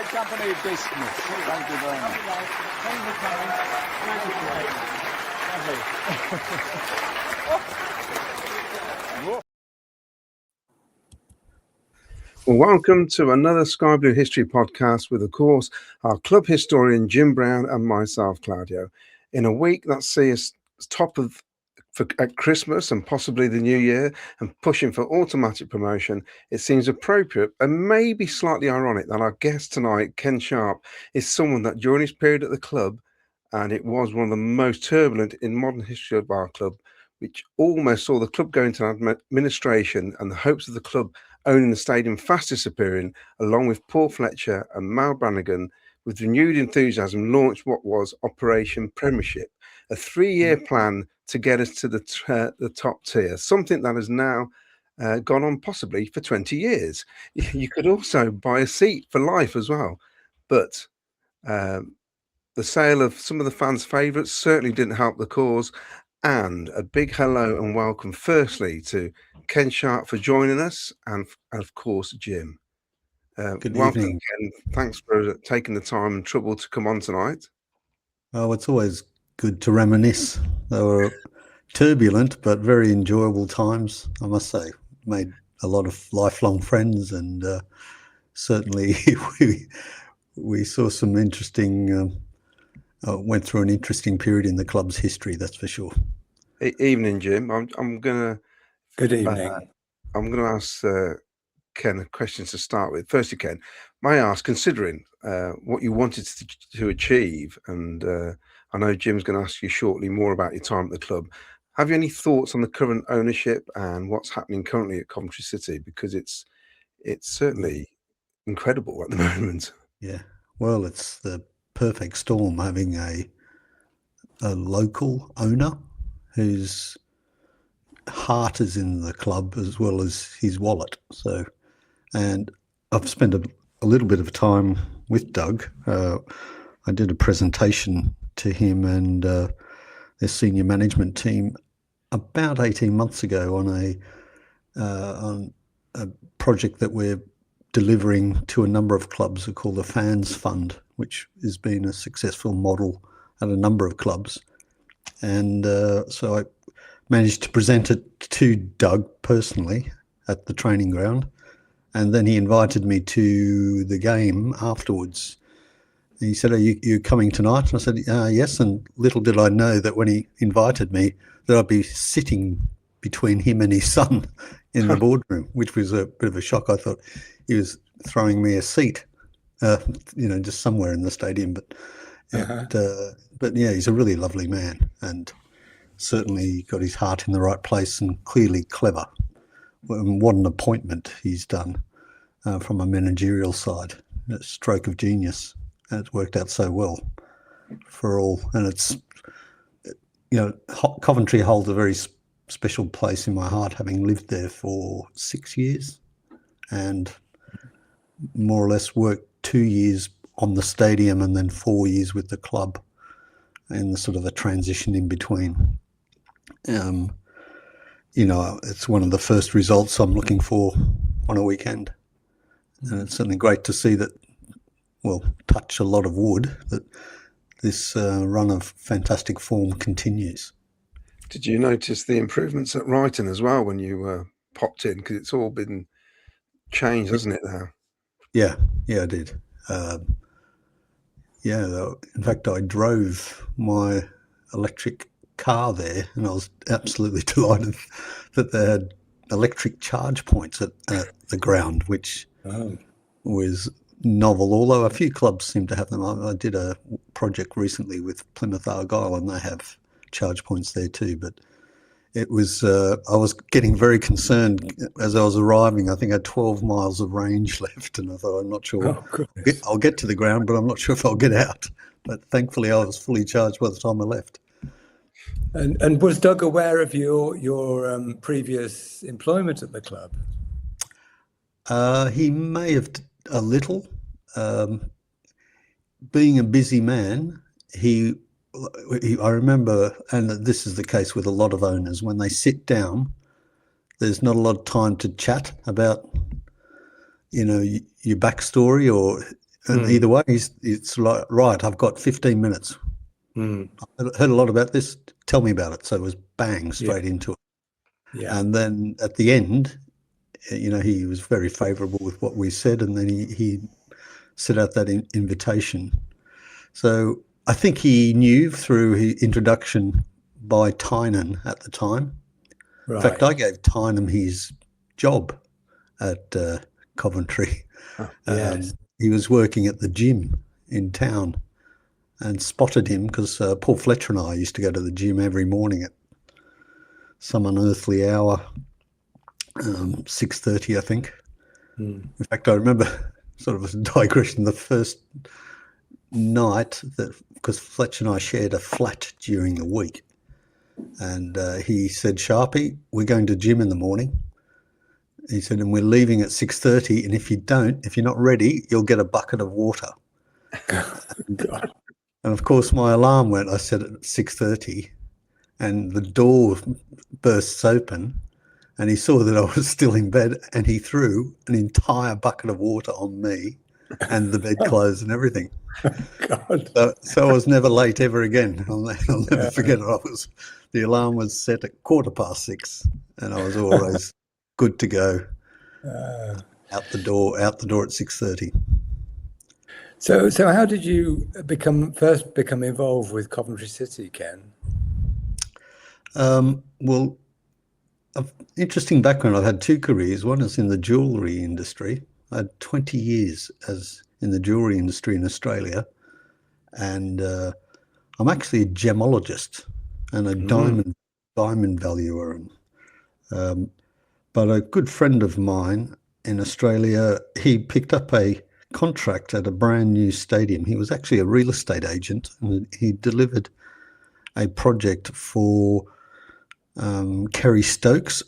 company dismissed. Thank you very much. Thank you for coming. Lovely. Well, welcome to another Sky Blue History podcast with, of course, our club historian Jim Brown and myself, Claudio. In a week that sees us top of at Christmas and possibly the New Year and pushing for automatic promotion, it seems appropriate and maybe slightly ironic that our guest tonight, Ken Sharp, is someone that during his period at the club, and it was one of the most turbulent in modern history of our club, which almost saw the club go into administration and the hopes of the club owning the stadium fast disappearing, along with Paul Fletcher and Mal Brannigan, with renewed enthusiasm, launched what was Operation Premiership, a 3-year plan to get us to the top tier, something that has now gone on possibly for 20 years. You could also buy a seat for life as well. But the sale of some of the fans' favourites certainly didn't help the cause. And a big hello and welcome firstly to Ken Sharp for joining us, and of course Jim. Good welcome, evening. Ken. Thanks for taking the time and trouble to come on tonight. Oh, it's always good to reminisce. They were turbulent but very enjoyable times, I must say. Made a lot of lifelong friends, and certainly we saw some interesting. Went through an interesting period in the club's history, that's for sure. Evening, Jim. I'm gonna. Good evening. I'm gonna ask Ken a question to start with. Firstly, Ken, may I ask, considering what you wanted to achieve, and I know Jim's going to ask you shortly more about your time at the club, have you any thoughts on the current ownership and what's happening currently at Coventry City? Because it's certainly incredible at the moment. Yeah, well, it's the perfect storm, having a local owner whose heart is in the club as well as his wallet. So, and I've spent a little bit of time with Doug. I did a presentation to him and their senior management team about 18 months ago on a project that we're delivering to a number of clubs called the Fans Fund, which has been a successful model at a number of clubs. And so I managed to present it to Doug personally at the training ground. And then he invited me to the game afterwards. He said, "Are you coming tonight?" And I said, "Yes." And little did I know that when he invited me, that I'd be sitting between him and his son in the boardroom, which was a bit of a shock. I thought he was throwing me a seat, just somewhere in the stadium. But yeah, he's a really lovely man, and certainly got his heart in the right place and clearly clever. What an appointment he's done from a managerial side. A stroke of genius. And it's worked out so well for all. And it's, Coventry holds a very special place in my heart, having lived there for 6 years and more or less worked 2 years on the stadium and then 4 years with the club, and the sort of a transition in between. It's one of the first results I'm looking for on a weekend. And it's certainly great to see that, touch a lot of wood, that this run of fantastic form continues. Did you notice the improvements at Brighton as well when you popped in? Because it's all been changed, hasn't it, now? Yeah, I did. In fact, I drove my electric car there, and I was absolutely delighted that they had electric charge points at the ground, which was novel, although a few clubs seem to have them. I did a project recently with Plymouth Argyle, and they have charge points there too. But it was, I was getting very concerned as I was arriving. I think I had 12 miles of range left, and I thought, I'm not sure. I'll get to the ground, but I'm not sure if I'll get out. But thankfully, I was fully charged by the time I left. And was Doug aware of your previous employment at the club? He may have a little. Being a busy man, I remember, and this is the case with a lot of owners, when they sit down, there's not a lot of time to chat about, your backstory, or And either way, it's like, right, I've got 15 minutes. I heard a lot about this. Tell me about it. So it was bang, straight into it. Yeah. And then at the end, he was very favourable with what we said, and then he set out that invitation. So I think he knew through his introduction by Tynan at the time. Right. In fact, I gave Tynan his job at Coventry. Yes. He was working at the gym in town, and spotted him because Paul Fletcher and I used to go to the gym every morning at some unearthly hour, 6:30, I think. In fact, I remember, sort of a digression, the first night, that because Fletcher and I shared a flat during the week, and he said, "Sharpie, we're going to gym in the morning." He said, "And we're leaving at 6:30, and if you're not ready, you'll get a bucket of water." And of course, my alarm went. I set it at 6:30, and the door bursts open, and he saw that I was still in bed, and he threw an entire bucket of water on me and the bedclothes and everything. God. So I was never late ever again. I'll never forget it. The alarm was set at 6:15, and I was always good to go. Out the door at 6:30. So how did you first become involved with Coventry City, Ken? Well, interesting background. I've had two careers. One is in the jewellery industry. I had 20 years in the jewellery industry in Australia, and I'm actually a gemologist and a diamond valuer. But a good friend of mine in Australia, he picked up a contract at a brand new stadium. He was actually a real estate agent, and he delivered a project for Kerry Stokes,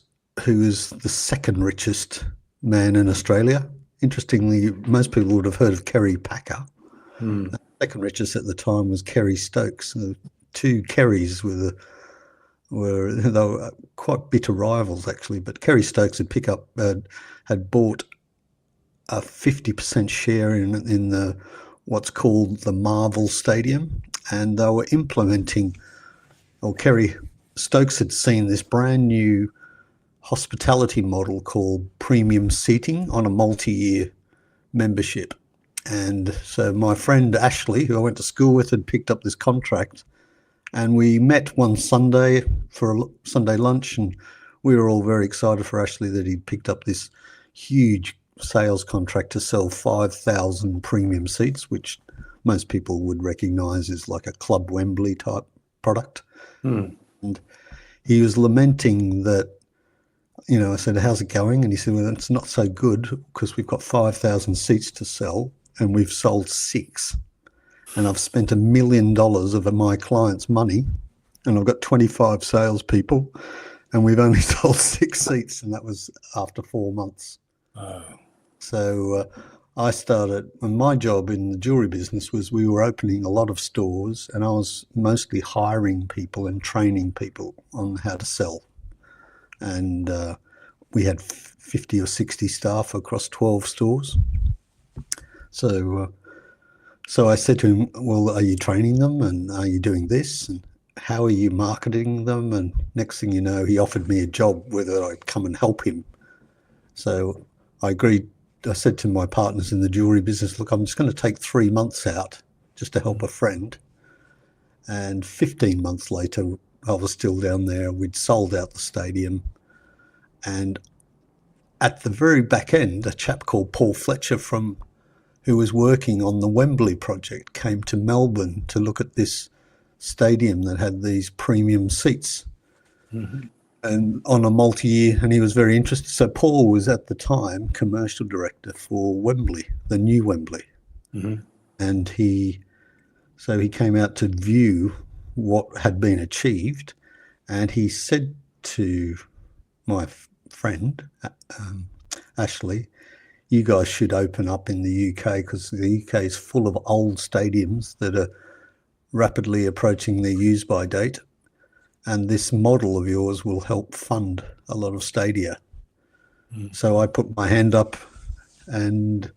who is the second richest man in Australia. Interestingly, most people would have heard of Kerry Packer. The second richest at the time was Kerry Stokes. The two Kerrys they were quite bitter rivals, actually. But Kerry Stokes had bought a 50% share in the what's called the Marvel Stadium, and they were implementing. Well, Kerry Stokes had seen this brand new hospitality model called premium seating on a multi-year membership. And so my friend Ashley, who I went to school with, had picked up this contract, and we met one Sunday for a Sunday lunch, and we were all very excited for Ashley that he'd picked up this huge sales contract to sell 5,000 premium seats, which most people would recognise as like a Club Wembley type product. And he was lamenting that, I said, "How's it going?" And he said, "Well, it's not so good because we've got 5,000 seats to sell and we've sold 6. And I've spent $1 million of my clients' money, and I've got 25 salespeople, and we've only sold 6 seats." And that was after 4 months. So and my job in the jewellery business was we were opening a lot of stores, and I was mostly hiring people and training people on how to sell. And we had 50 or 60 staff across 12 stores. So I said to him, "Well, are you training them, and are you doing this, and how are you marketing them?" And next thing you know, he offered me a job whether I'd come and help him. So I agreed. I said to my partners in the jewellery business, "Look, I'm just going to take 3 months out just to help a friend." And 15 months later, I was still down there. We'd sold out the stadium. And at the very back end, a chap called Paul Fletcher who was working on the Wembley project came to Melbourne to look at this stadium that had these premium seats and on a multi-year, and he was very interested. So Paul was at the time commercial director for Wembley, the new Wembley. And he came out to view what had been achieved, and he said to my friend, Ashley, "You guys should open up in the UK because the UK is full of old stadiums that are rapidly approaching their use-by date, and this model of yours will help fund a lot of stadia." So I put my hand up, and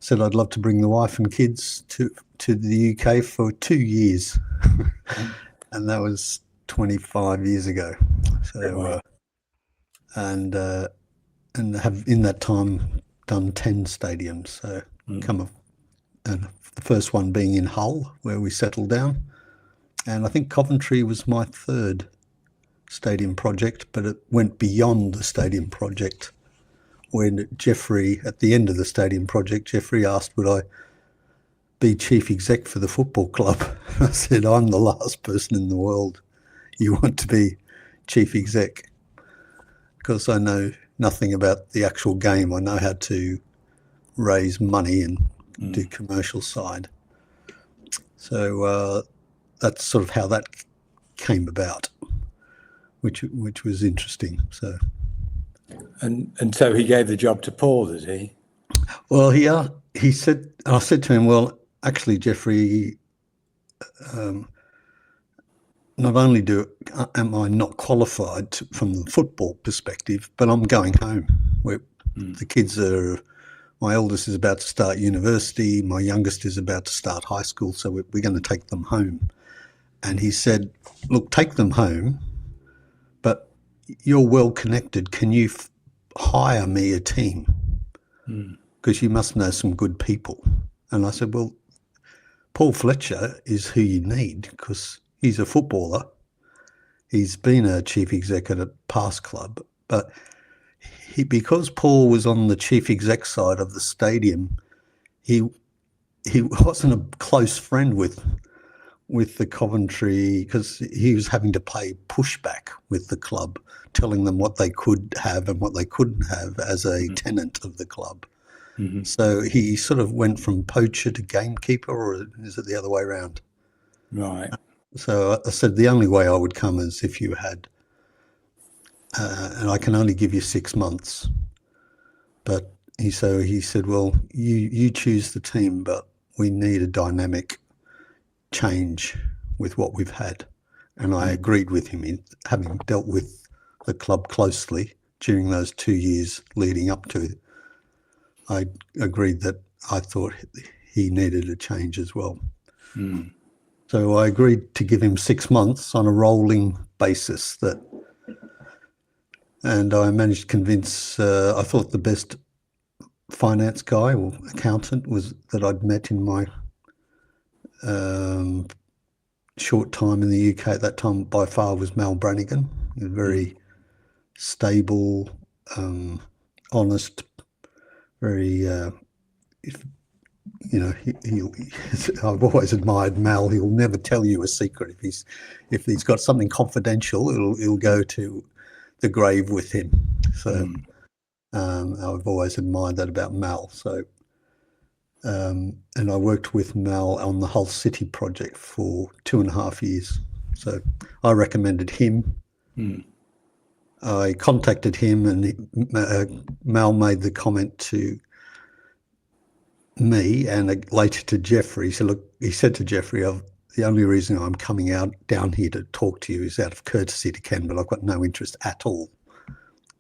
said I'd love to bring the wife and kids to the UK for 2 years, and that was 25 years ago. So, Wow. and have in that time done 10 stadiums. So and the first one being in Hull, where we settled down, and I think Coventry was my third stadium project, but it went beyond the stadium project. When Jeffrey, at the end of the stadium project, Jeffrey asked, would I be chief exec for the football club? I said, I'm the last person in the world you want to be chief exec, because I know nothing about the actual game. I know how to raise money and do commercial side. So that's sort of how that came about, which was interesting. So. And so he gave the job to Paul, did he? Well, he said, I said to him, well, actually, Jeffrey, not only am I not qualified from the football perspective, but I'm going home. The kids are, my eldest is about to start university, my youngest is about to start high school, so we're going to take them home. And he said, look, take them home, but you're well connected. Can you hire me a team? Because you must know some good people. And I said, well, Paul Fletcher is who you need, because he's a footballer. He's been a chief exec at a past club, but because Paul was on the chief exec side of the stadium, he wasn't a close friend with the Coventry, because he was having to pay pushback with the club, telling them what they could have and what they couldn't have as a tenant of the club. So he sort of went from poacher to gamekeeper, or is it the other way around? Right. So I said, the only way I would come is if you had, and I can only give you 6 months. But he said, well, you choose the team, but we need a dynamic change with what we've had. And I agreed with him, in having dealt with the club closely during those 2 years leading up to it. I agreed that I thought he needed a change as well. So I agreed to give him 6 months on a rolling basis, and I managed to convince, I thought the best finance guy or accountant was that I'd met in my short time in the UK at that time by far was Mal Brannigan. He was very stable, honest, very, I've always admired Mal. He'll never tell you a secret. If he's got something confidential, it'll go to the grave with him. So I've always admired that about Mal. So, and I worked with Mal on the Hull City project for 2.5 years. So I recommended him. I contacted him, and Mal made the comment to me and later to Jeffrey. So look, he said to Jeffrey, the only reason I'm coming down here to talk to you is out of courtesy to Ken, but I've got no interest at all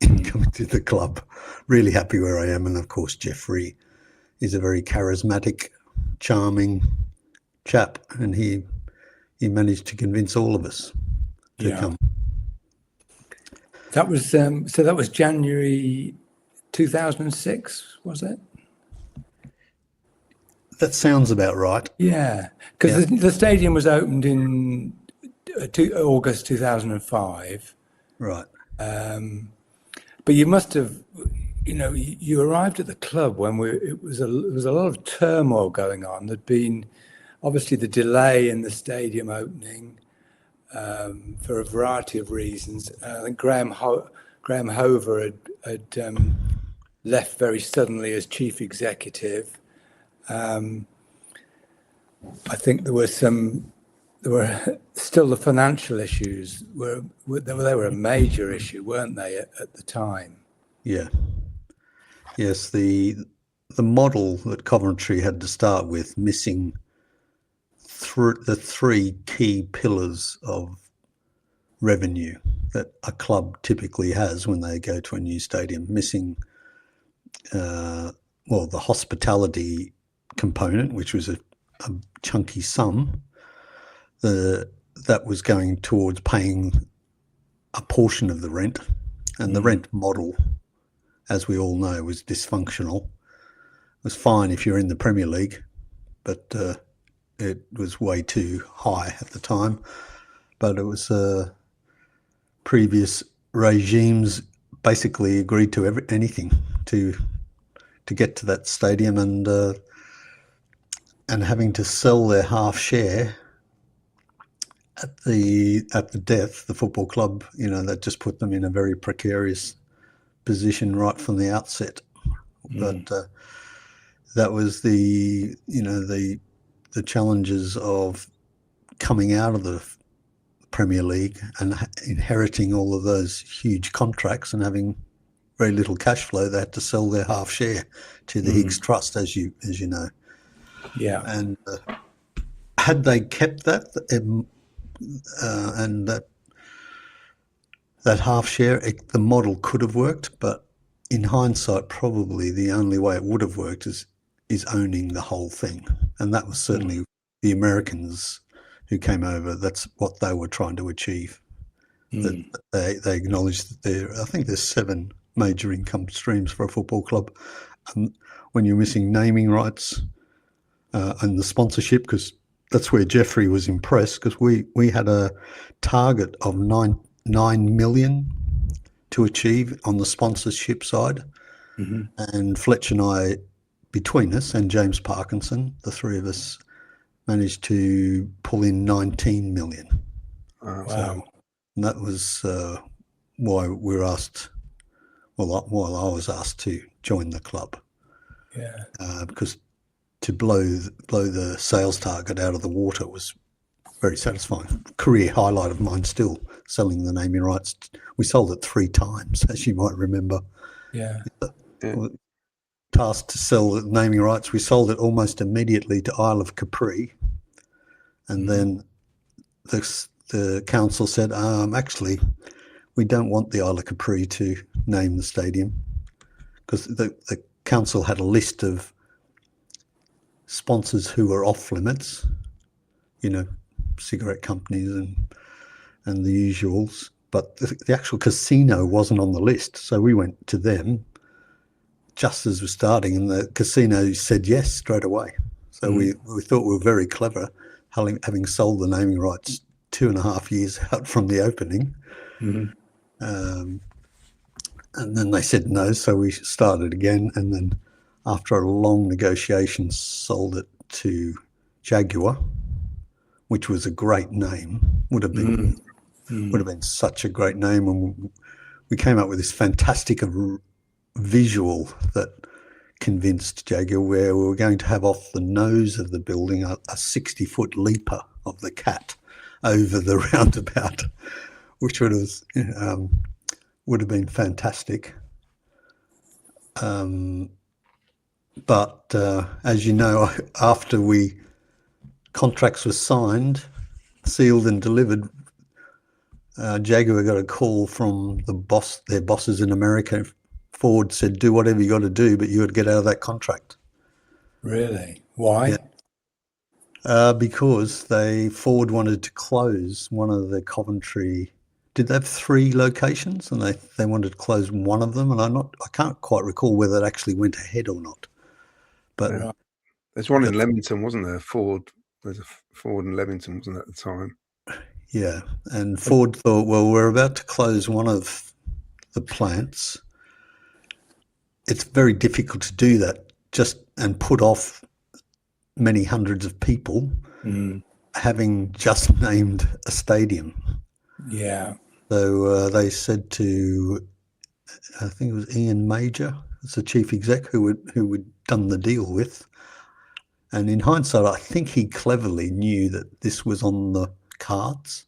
in coming to the club. Really happy where I am. And of course, Jeffrey is a very charismatic, charming chap, and he managed to convince all of us to come. That was so that was January 2006, was it? That sounds about right. Yeah, because the stadium was opened in August 2005. Right. But you must have, you arrived at the club when there was a lot of turmoil going on. There'd been obviously the delay in the stadium opening for a variety of reasons. I think Graham Hover had left very suddenly as chief executive. I think there were still the financial issues they were a major issue, weren't they, at the time? Yeah. Yes, the model that Coventry had to start with, missing the three key pillars of revenue that a club typically has when they go to a new stadium, missing the hospitality component, which was a chunky sum, that was going towards paying a portion of the rent, and the rent model, as we all know, was dysfunctional. It was fine if you're in the Premier League, but it was way too high at the time. But it was previous regimes basically agreed to anything to get to that stadium, and having to sell their half share at the death, the football club, that just put them in a very precarious position right from the outset. But that was the challenges of coming out of the Premier League and inheriting all of those huge contracts and having very little cash flow. They had to sell their half share to the Higgs Trust, as you know. Yeah. And had they kept that and that half share, the model could have worked. But in hindsight, probably the only way it would have worked is owning the whole thing. And that was certainly the Americans who came over. That's what they were trying to achieve. That they acknowledged that I think there's 7 major income streams for a football club. When you're missing naming rights and the sponsorship, because that's where Jeffrey was impressed, because we had a target of 9 million to achieve on the sponsorship side. And Fletch and I, between us, and James Parkinson, the three of us, managed to pull in 19 million. Wow. So, and that was why we were asked, while I was asked to join the club. Yeah. Because to blow the sales target out of the water was very satisfying. Career highlight of mine still, selling the naming rights. We sold it 3 times, as you might remember. Yeah. Tasked to sell the naming rights. We sold it almost immediately to Isle of Capri. And then the council said, actually, we don't want the Isle of Capri to name the stadium, because the council had a list of sponsors who were off limits, cigarette companies and the usuals. But the actual casino wasn't on the list. So we went to them just as we're starting, and the casino said yes straight away. So we thought we were very clever, having sold the naming rights 2.5 years out from the opening. And then they said no, so we started again, and then after a long negotiation sold it to Jaguar, which was a great name. Would have been such a great name, and we came up with this fantastic visual that convinced Jaguar, where we were going to have off the nose of the building a 60-foot leaper of the cat over the roundabout, which would have been fantastic. But as you know, after contracts were signed, sealed and delivered, Jaguar got a call from their bosses in America. Ford said, do whatever you got to do, but you would get out of that contract. Really? Why? Yeah. Because Ford wanted to close one of the Coventry. Did they have 3 locations, and they wanted to close one of them? And I can't quite recall whether it actually went ahead or not. But there's one in Leamington, wasn't there? There's a Ford in Leamington, wasn't there, at the time? Yeah, and Ford thought, well, we're about to close one of the plants. It's very difficult to do that and put off many hundreds of people having just named a stadium. Yeah. So they said to, I think it was Ian Major, as the chief exec, who we'd done the deal with. And in hindsight, I think he cleverly knew that this was on the cards,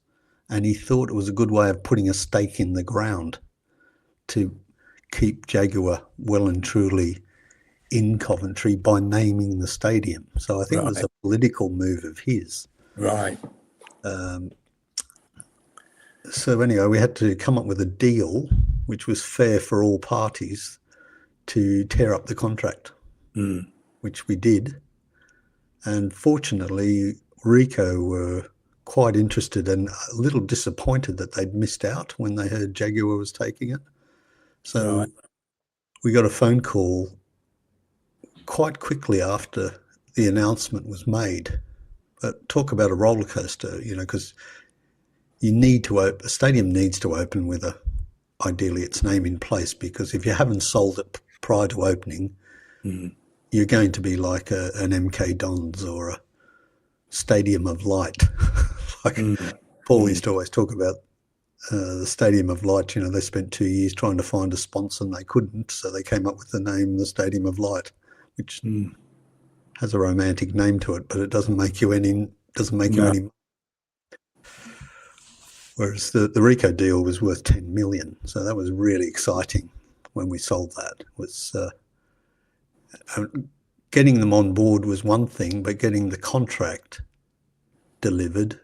and he thought it was a good way of putting a stake in the ground to keep Jaguar well and truly in Coventry by naming the stadium. So I think it was a political move of his. Right. So anyway, we had to come up with a deal which was fair for all parties to tear up the contract. which we did. And fortunately, Ricoh were quite interested and a little disappointed that they'd missed out when they heard Jaguar was taking it. So we got a phone call quite quickly after the announcement was made. But talk about a roller coaster, because you need to a stadium needs to open with ideally its name in place, because if you haven't sold it prior to opening, you're going to be like an MK Dons or a Stadium of Light. Paul used to always talk about the Stadium of Light. They spent 2 years trying to find a sponsor and they couldn't, so they came up with the name the Stadium of Light, which has a romantic name to it, but it doesn't make you any. Whereas the Ricoh deal was worth 10 million, so that was really exciting when we sold that. It was getting them on board was one thing, but getting the contract delivered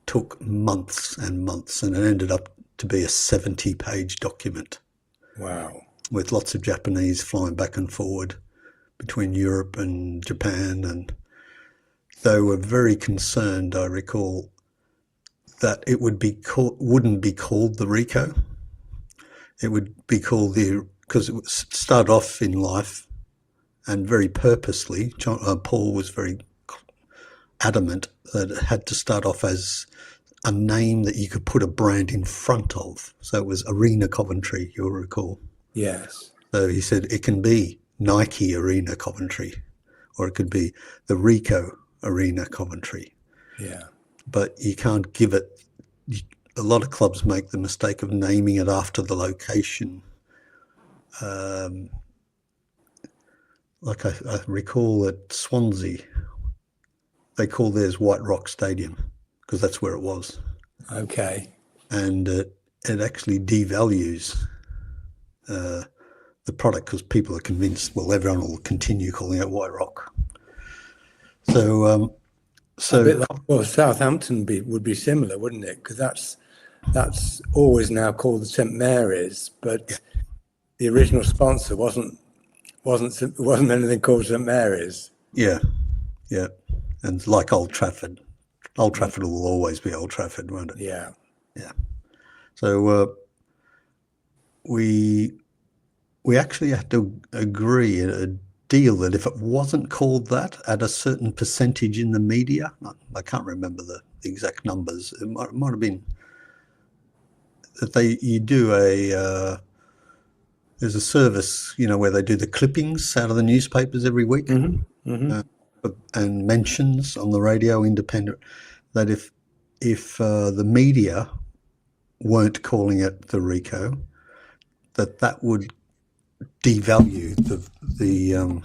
took months and months, and it ended up to be a 70-page document. Wow. With lots of Japanese flying back and forward between Europe and Japan, and they were very concerned, I recall, that it wouldn't be called the Ricoh. It would be called because it would start off in life, and very purposely, Paul was very adamant that it had to start off as a name that you could put a brand in front of. So it was Arena Coventry, you'll recall. Yes. So he said it can be Nike Arena Coventry, or it could be the Ricoh Arena Coventry. Yeah. But you can't give it. A lot of clubs make the mistake of naming it after the location. Like I recall at Swansea, they call theirs White Rock Stadium because that's where it was. Okay. And it actually devalues the product because people are convinced, well, everyone will continue calling it White Rock. So, a bit like, Southampton would be similar, wouldn't it? Because that's always now called the St Mary's, but the original sponsor wasn't anything called St Mary's. Yeah, and like Old Trafford will always be Old Trafford, won't it? Yeah. So we actually had to agree a deal that if it wasn't called that at a certain percentage in the media, I can't remember the exact numbers. It might have been that you do there's a service, where they do the clippings out of the newspapers every week, and mentions on the radio, independent, that if the media weren't calling it the Ricoh, that would devalue the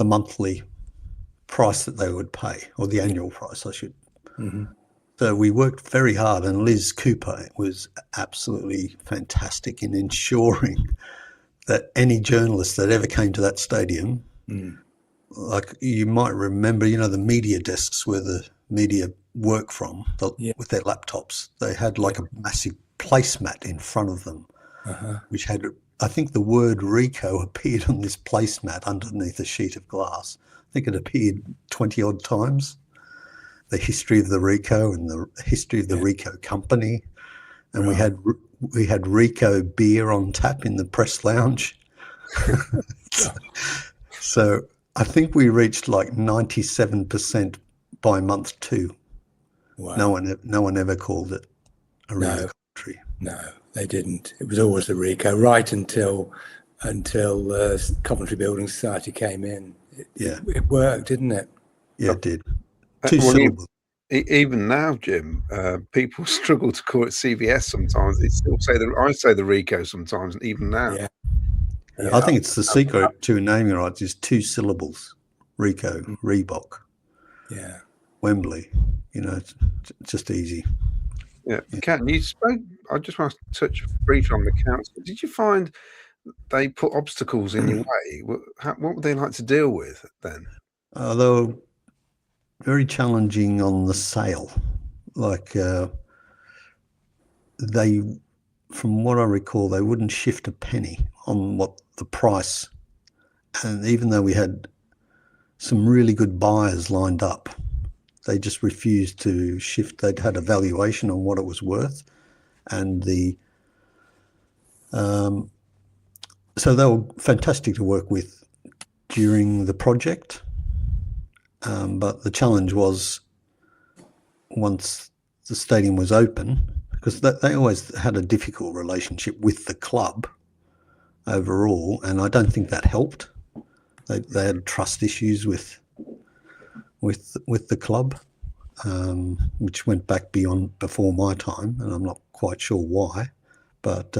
monthly price that they would pay, or the annual price, I should. So we worked very hard, and Liz Cooper was absolutely fantastic in ensuring that any journalist that ever came to that stadium, like you might remember, the media desks where the media work from, with their laptops, they had like a massive placemat in front of them, which had, I think the word Ricoh appeared on this placemat underneath a sheet of glass. I think it appeared 20 odd times. The history of the Ricoh and the history of the Ricoh company. And we had Ricoh beer on tap in the press lounge. So I think we reached like 97% by month 2. Wow. No one ever called it Arena Coventry. No, they didn't. It was always the Ricoh right until Coventry Building Society came in. It worked, didn't it? Yeah, it did. 2 syllables. Even now, Jim, people struggle to call it CVS sometimes. They still I say the Ricoh sometimes, even now. Yeah. I think it's the secret to naming rights is 2 syllables. Ricoh, Reebok. Yeah. Wembley. It's just easy. Yeah. Ken, you spoke. I just want to touch briefly on the council. Did you find they put obstacles in your way? What would they like to deal with then? They were very challenging on the sale. Like from what I recall, they wouldn't shift a penny on what the price And even though we had some really good buyers lined up, they just refused to shift. They'd had a valuation on what it was worth, and so they were fantastic to work with during the project. But the challenge was, once the stadium was open, because they always had a difficult relationship with the club overall, and I don't think that helped. They had trust issues with the club, which went back before my time, and I'm not quite sure why, but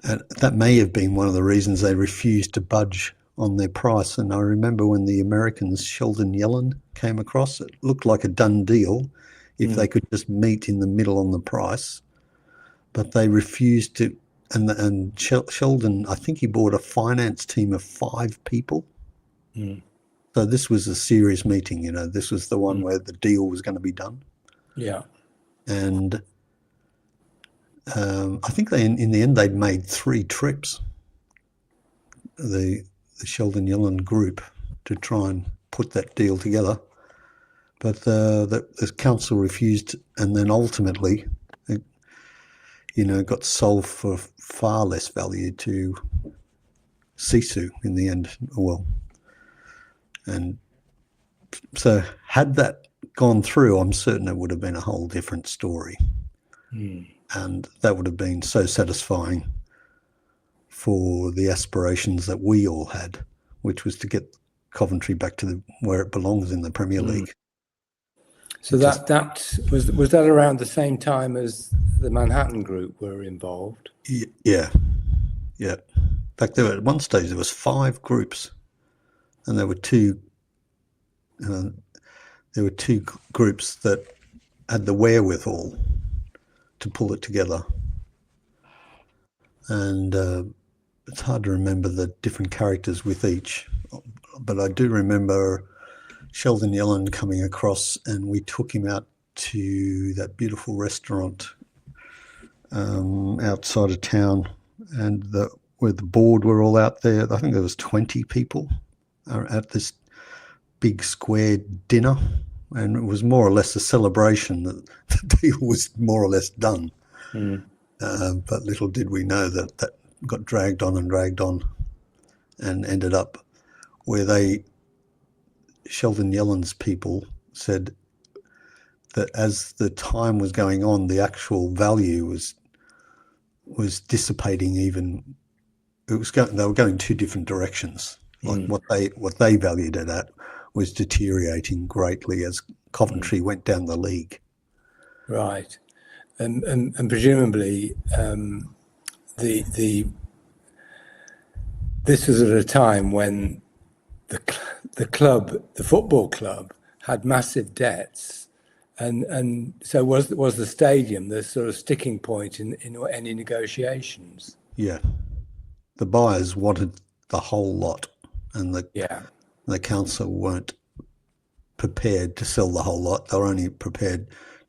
and that may have been one of the reasons they refused to budge on their price. And I remember when the Americans, Sheldon Yellen, came across, it looked like a done deal if they could just meet in the middle on the price, but they refused to. And Sheldon, I think he bought a finance team of 5 people. So this was a serious meeting, you know. This was the one where the deal was going to be done. Yeah. And I think in the end, they'd made 3 trips, the Sheldon Yellen group, to try and put that deal together. But the council refused, and then ultimately, it, got sold for far less value to Sisu in the end. Well, and so had that gone through, I'm certain it would have been a whole different story. And that would have been so satisfying for the aspirations that we all had, which was to get Coventry back to where it belongs in the Premier League. So that was that around the same time as the Manhattan Group were involved? Yeah. In fact, at one stage there was 5 groups, and there were two groups that had the wherewithal to pull it together. And it's hard to remember the different characters with each, but I do remember Sheldon Yellen coming across, and we took him out to that beautiful restaurant outside of town, and where the board were all out there. I think there was 20 people at this big square dinner, and it was more or less a celebration that the deal was more or less done. But little did we know that got dragged on and ended up where Sheldon Yellen's people said that as the time was going on, the actual value was dissipating. Even they were going 2 different directions. Like what they valued it at was deteriorating greatly as Coventry went down the league. Right, and presumably this was at a time when the football club, had massive debts, and so was the stadium the sort of sticking point in any negotiations? Yeah, the buyers wanted the whole lot, and the council weren't prepared to sell the whole lot. They were only prepared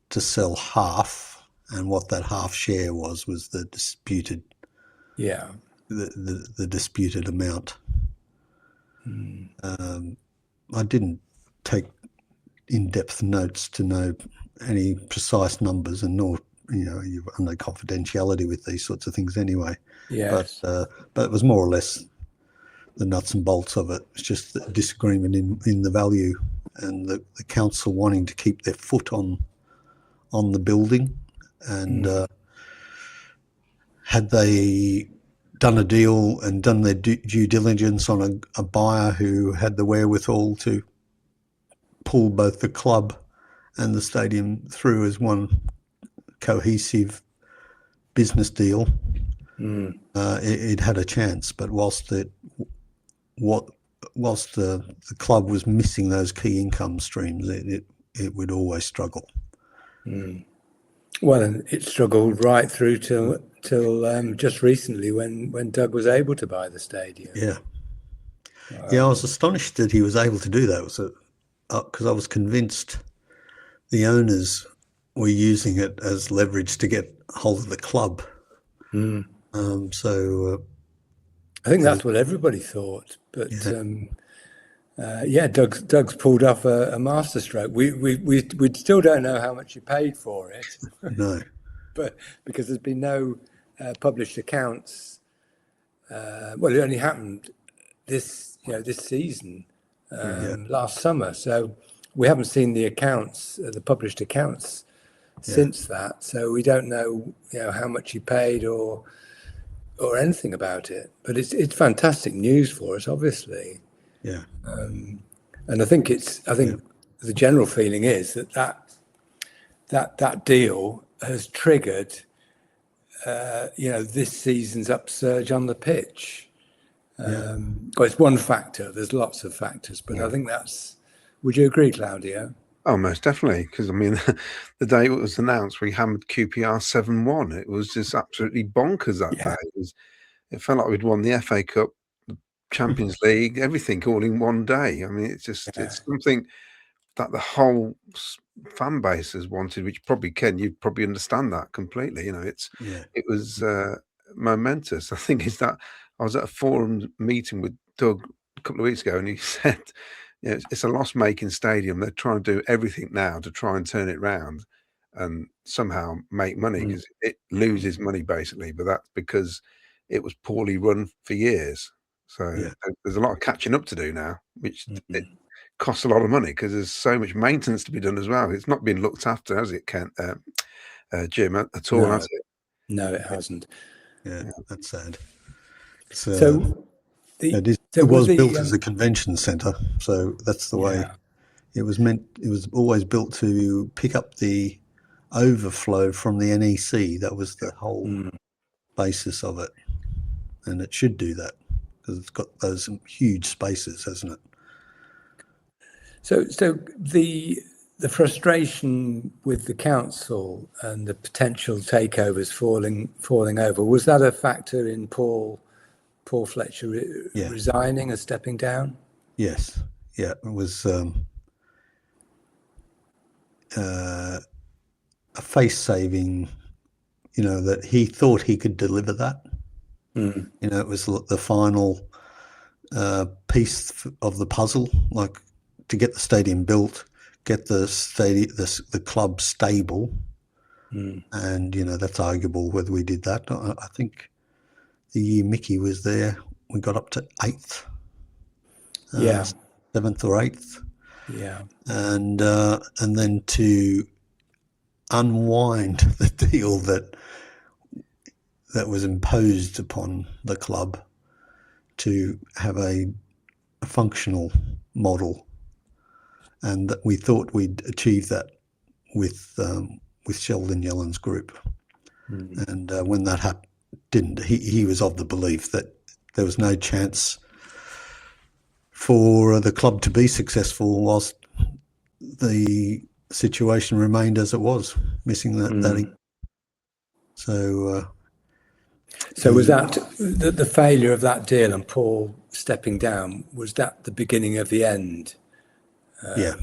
to sell half, and what that half share was the disputed the disputed amount. I didn't take in-depth notes to know any precise numbers, and nor you're under confidentiality with these sorts of things anyway. Yes. But it was more or less the nuts and bolts of it. It's just the disagreement in the value, and the council wanting to keep their foot on the building, and had they done a deal and done their due diligence on a buyer who had the wherewithal to pull both the club and the stadium through as one cohesive business deal, it had a chance. But whilst the club was missing those key income streams, it would always struggle. Well, and it struggled right through till just recently when Doug was able to buy the stadium. Yeah, I was astonished that he was able to do that. Because I was convinced the owners were using it as leverage to get hold of the club. I think that's what everybody thought. But Yeah. Doug's pulled off a masterstroke. We still don't know how much he paid for it, No. but because there's been no published accounts. Well, it only happened this season, last summer. So we haven't seen the accounts, the published accounts since that. So we don't know, how much he paid or anything about it. But it's fantastic news for us, obviously. Yeah. And I think the general feeling is that deal has triggered, this season's upsurge on the pitch. Well, it's one factor. There's lots of factors, but I think would you agree, Claudio? Oh, most definitely. Because I mean, the day it was announced, we hammered QPR 7-1. It was just absolutely bonkers that day. It felt like we'd won the FA Cup, the Champions League, everything all in one day. I mean, it's something that the whole fan base has wanted, which probably, Ken, you'd probably understand that completely. It was momentous. I think is that I was at a forum meeting with Doug a couple of weeks ago, and he said, it's a loss-making stadium. They're trying to do everything now to try and turn it round and somehow make money, because it loses money basically, but that's because it was poorly run for years. So there's a lot of catching up to do now, which it costs a lot of money because there's so much maintenance to be done as well. It's not been looked after, has it, Ken? Jim, at all, has it? No, it hasn't. Yeah, that's sad. It was built as a convention centre, so that's the way it was meant. It was always built to pick up the overflow from the NEC. That was the whole basis of it, and it should do that because it's got those huge spaces, hasn't it? So the frustration with the council and the potential takeovers falling over, was that a factor in Paul Fletcher resigning and stepping down? Yes. Yeah, it was a face-saving, that he thought he could deliver that. It was the final piece of the puzzle, like to get the stadium built, get the club stable, and that's arguable whether we did that. I think the year Mickey was there, we got up to 8th, 7th or 8th, and then to unwind the deal that was imposed upon the club to have a functional model, and that we thought we'd achieve that with Sheldon Yellen's group, and when that didn't, he was of the belief that there was no chance for the club to be successful whilst the situation remained as it was, missing that. So was that the failure of that deal and Paul stepping down? Was that the beginning of the end? It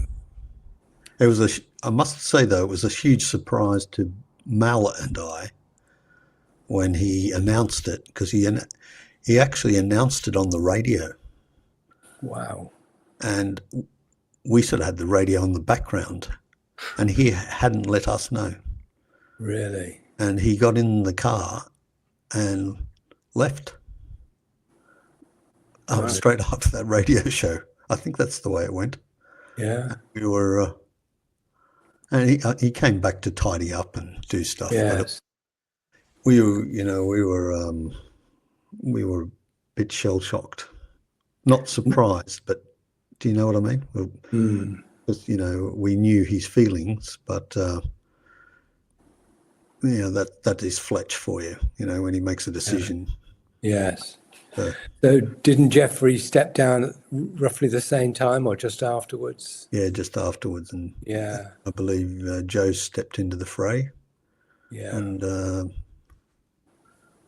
was I must say though, it was a huge surprise to Mal and I when he announced it, because he actually announced it on the radio. Wow. And we sort of had the radio on the background, and he hadn't let us know. Really? And he got in the car and left straight after that radio show. I think that's the way it went. Yeah. We were, and he came back to tidy up and do stuff. Yes. But we were a bit shell shocked, not surprised, but do you know what I mean? Because we knew his feelings, but that is Fletch for you. When he makes a decision. Yes. So didn't Jeffrey step down at roughly the same time or just afterwards? Yeah, just afterwards, and I believe Joe stepped into the fray. Yeah, and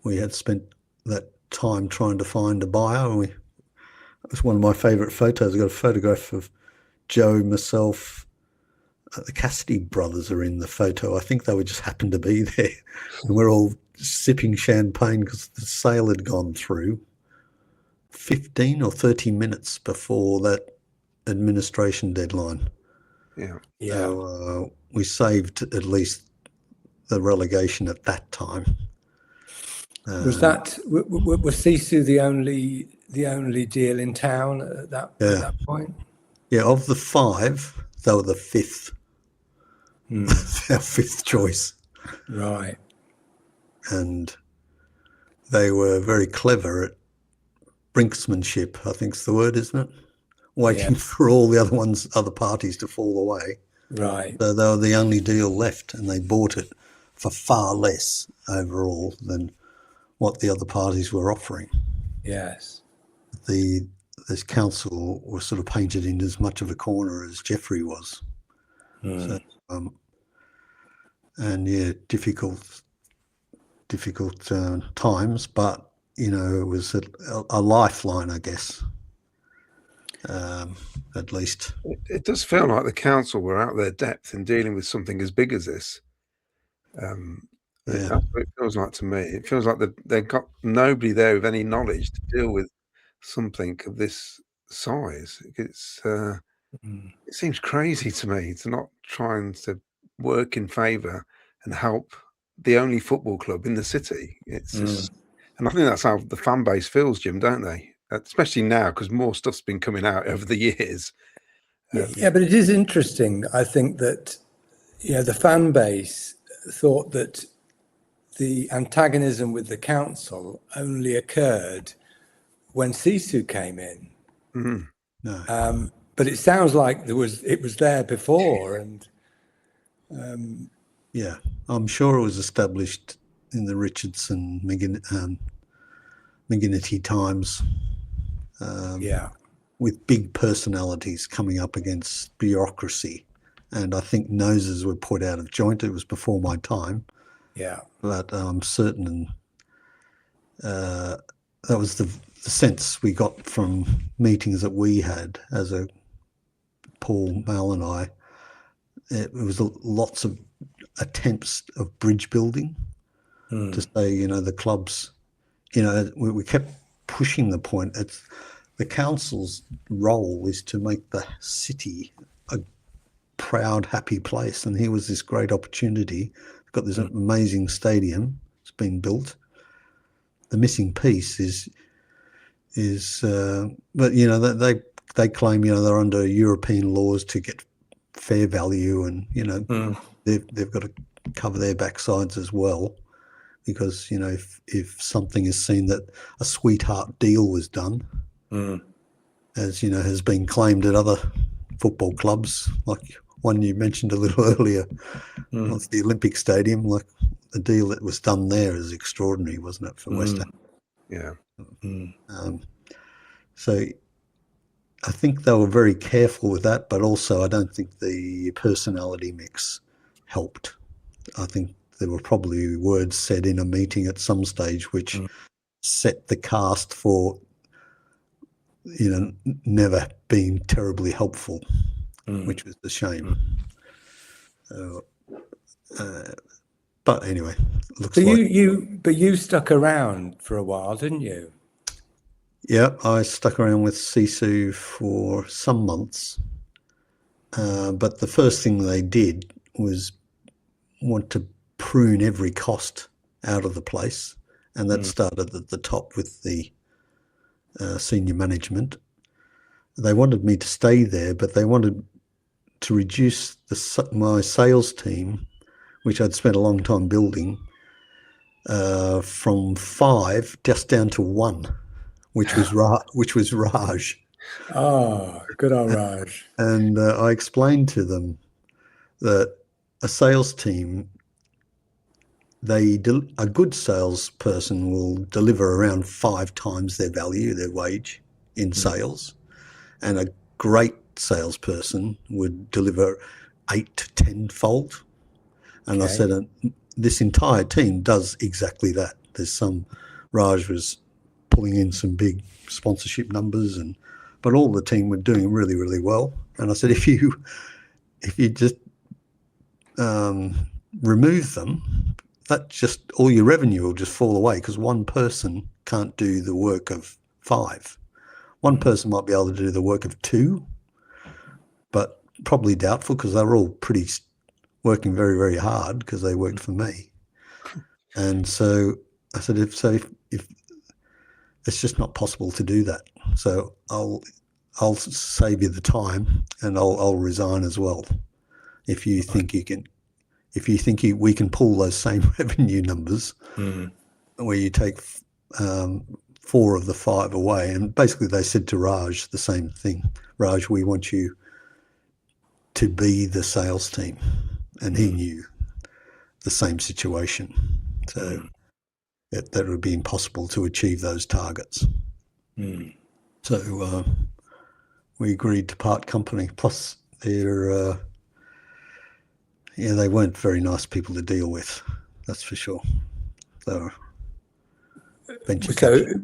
we had spent that time trying to find a buyer, and it was one of my favourite photos. I got a photograph of Joe, myself, the Cassidy brothers are in the photo. I think they just happened to be there, and we're all sipping champagne because the sale had gone through. 15 or 30 minutes before that administration deadline. Yeah. Yeah. So we saved at least the relegation at that time. Was Sisu the only deal in town at that point? Yeah, of the 5, they were the 5th. Our 5th choice. Right. And they were very clever at brinksmanship, I think's the word, isn't it? Waiting for all the other parties to fall away. Right. So they were the only deal left, and they bought it for far less overall than what the other parties were offering. Yes. This council was sort of painted in as much of a corner as Jeffrey was. So, and yeah, difficult times, but you know, it was a lifeline, I guess. At least It does feel like the council were out their depth in dealing with something as big as this. That's what it feels like to me. It feels like they've got nobody there with any knowledge to deal with something of this size. It seems crazy to me to not trying to work in favour and help the only football club in the city. It's just, and I think that's how the fan base feels, Jim, don't they? Especially now, because more stuff's been coming out over the years. Yeah, but it is interesting. I think that the fan base thought that the antagonism with the council only occurred when Sisu came in. no. But it sounds like it was there before, and Yeah, I'm sure it was established in the Richardson McGinnity times. With big personalities coming up against bureaucracy, and I think noses were put out of joint. It was before my time. Yeah, but I'm certain that was the sense we got from meetings that we had as Paul, Mal and I. It was lots of attempts of bridge building to say, the clubs, we kept pushing the point. It's the council's role is to make the city a proud, happy place. And here was this great opportunity. We've got this amazing stadium. It's been built. The missing piece is but they claim they're under European laws to get fair value, and they've got to cover their backsides as well, because if something is seen that a sweetheart deal was done, as has been claimed at other football clubs, like one you mentioned a little earlier, like the Olympic Stadium, like the deal that was done there is extraordinary, wasn't it, for West Ham? Yeah. So I think they were very careful with that, but also I don't think the personality mix helped. I think there were probably words said in a meeting at some stage which set the cast for never being terribly helpful, which was a shame. But anyway, looks but you stuck around for a while, didn't you? Yeah, I stuck around with Sisu for some months, but the first thing they did was want to prune every cost out of the place, and that started at the top with the senior management. They wanted me to stay there, but they wanted to reduce my sales team, which I'd spent a long time building, from 5 just down to 1. Which was Raj. Oh, good old Raj. And I explained to them that a sales team, a good salesperson will deliver around 5 times their value, their wage in sales, and a great salesperson would deliver 8 to 10-fold. And I said, this entire team does exactly that. Raj was pulling in some big sponsorship numbers, but all the team were doing really, really well. And I said, if you just remove them, all your revenue will just fall away, because one person can't do the work of 5. One person might be able to do the work of two, but probably doubtful because they were all working very, very hard because they worked for me. And so I said, if it's just not possible to do that, so I'll save you the time and I'll resign as well. If you think you can, we can pull those same revenue numbers where you take 4 of the 5 away. And basically they said to Raj the same thing. Raj, we want you to be the sales team. And he knew the same situation. So that would be impossible to achieve those targets. So we agreed to part company. Plus they're, they weren't very nice people to deal with. That's for sure. They were venture cutthroat.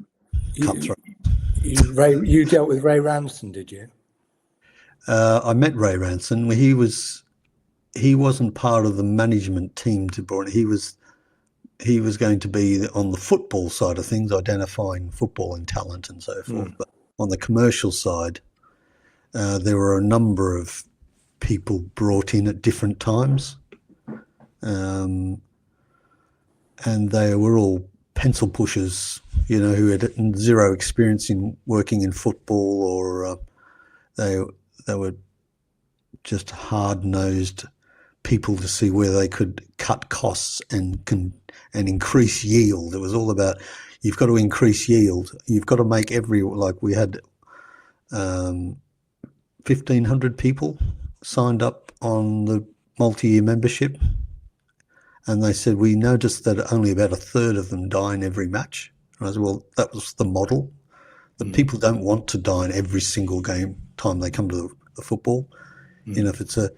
You dealt with Ray Ranson, did you? I met Ray Ranson. He wasn't part of the management team to bring. He was going to be on the football side of things, identifying footballing talent and so forth. But on the commercial side, there were a number of people brought in at different times, and they were all pencil pushers, who had zero experience in working in football, or they were just hard-nosed people to see where they could cut costs and increase yield. It was all about, you've got to increase yield. You've got to make we had 1,500 people signed up on the multi-year membership. And they said, we noticed that only about 1/3 of them dine every match. And I said, well, that was the model. The people don't want to dine every single game time they come to the football. If it's a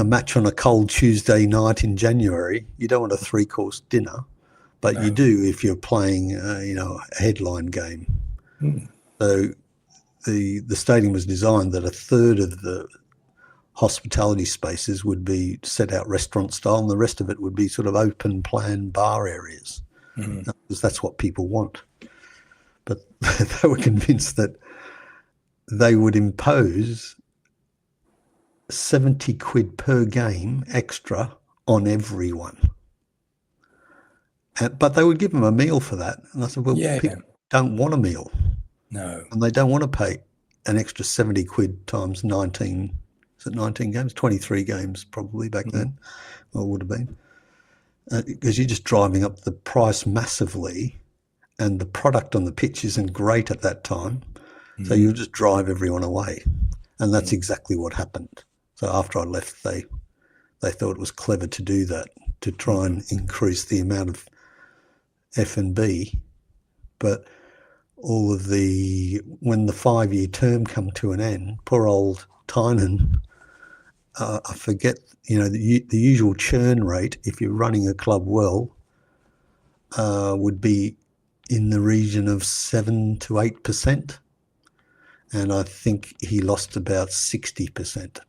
match on a cold Tuesday night in January, you don't want a 3-course dinner, but you do if you're playing, a headline game. So the stadium was designed that 1/3 of the hospitality spaces would be set out restaurant style, and the rest of it would be sort of open plan bar areas, because that's what people want. But they were convinced that they would impose 70 quid per game extra on everyone. But they would give them a meal for that. And I said, well, people don't want a meal. No. And they don't want to pay an extra 70 quid times 19. Is it 19 games? 23 games probably back then, or would have been. Because you're just driving up the price massively, and the product on the pitch isn't great at that time. So you'll just drive everyone away. And that's exactly what happened. So after I left, they thought it was clever to do that, to try and increase the amount of F&B. But when the 5-year term come to an end, poor old Tynan, I forget, the usual churn rate, if you're running a club well, would be in the region of 7 to 8%. And I think he lost about 60%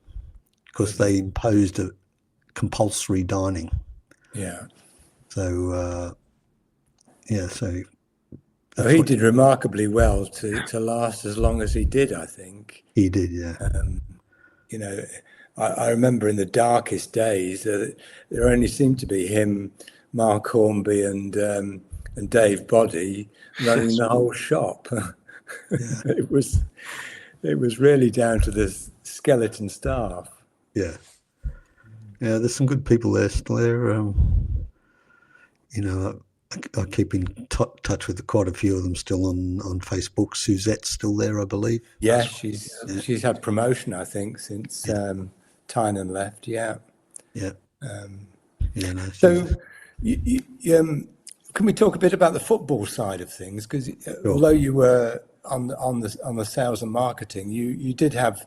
because they imposed a compulsory dining. Yeah. So, so he did remarkably well to last as long as he did, I think. He did, yeah. I remember in the darkest days that there only seemed to be him, Mark Hornby, and Dave Boddy running the whole shop. It was really down to the skeleton staff. Yeah, there's some good people there still there. I keep in touch with quite a few of them still on Facebook. Suzette's still there, I believe. Yeah, she's had promotion, I think, since Tynan left. Yeah. So, can we talk a bit about the football side of things? Because although you were on the sales and marketing, you did have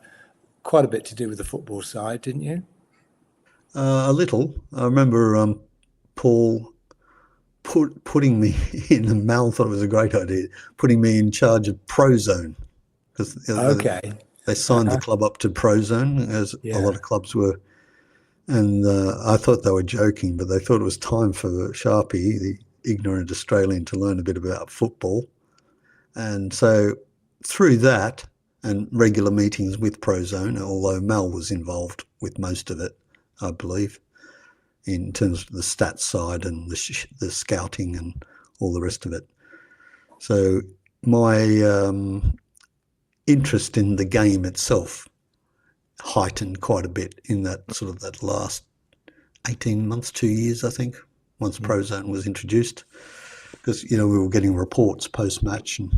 quite a bit to do with the football side, didn't you? A little. I remember Paul putting me in the Mal thought it was a great idea, putting me in charge of Prozone, because they signed the club up to Prozone, as a lot of clubs were, and I thought they were joking, but they thought it was time for Sharpie, the ignorant Australian, to learn a bit about football. And so through that and regular meetings with Prozone, although Mel was involved with most of it, I believe, in terms of the stats side and the scouting and all the rest of it. So my interest in the game itself heightened quite a bit in that sort of that last 18 months, 2 years, I think, once Prozone was introduced, because, you know, we were getting reports post-match and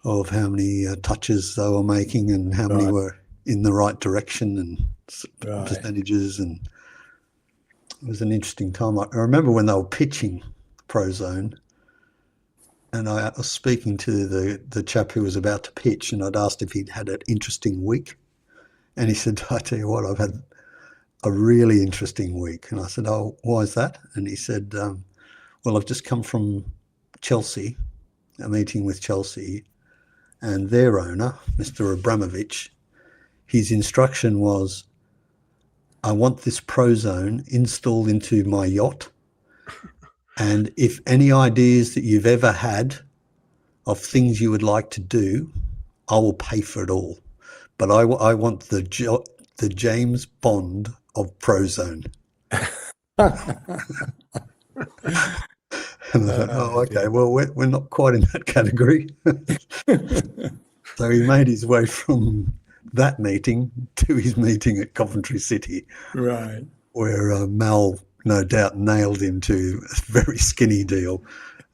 of how many touches they were making and how many were in the right direction and percentages, and it was an interesting time. I remember when they were pitching Prozone, and I was speaking to the chap who was about to pitch, and I'd asked if he'd had an interesting week, and he said, "I tell you what, I've had a really interesting week." And I said, "Oh, why is that?" And he said, "Well, I've just come from Chelsea, a meeting with Chelsea, and their owner, Mr. Abramovich, his instruction was, I want this Prozone installed into my yacht. And if any ideas that you've ever had of things you would like to do, I will pay for it all. But I want the James Bond of Prozone." And I thought, oh, okay, well, we're not quite in that category. So he made his way from that meeting to his meeting at Coventry City, Right. where Mal no doubt nailed him to a very skinny deal,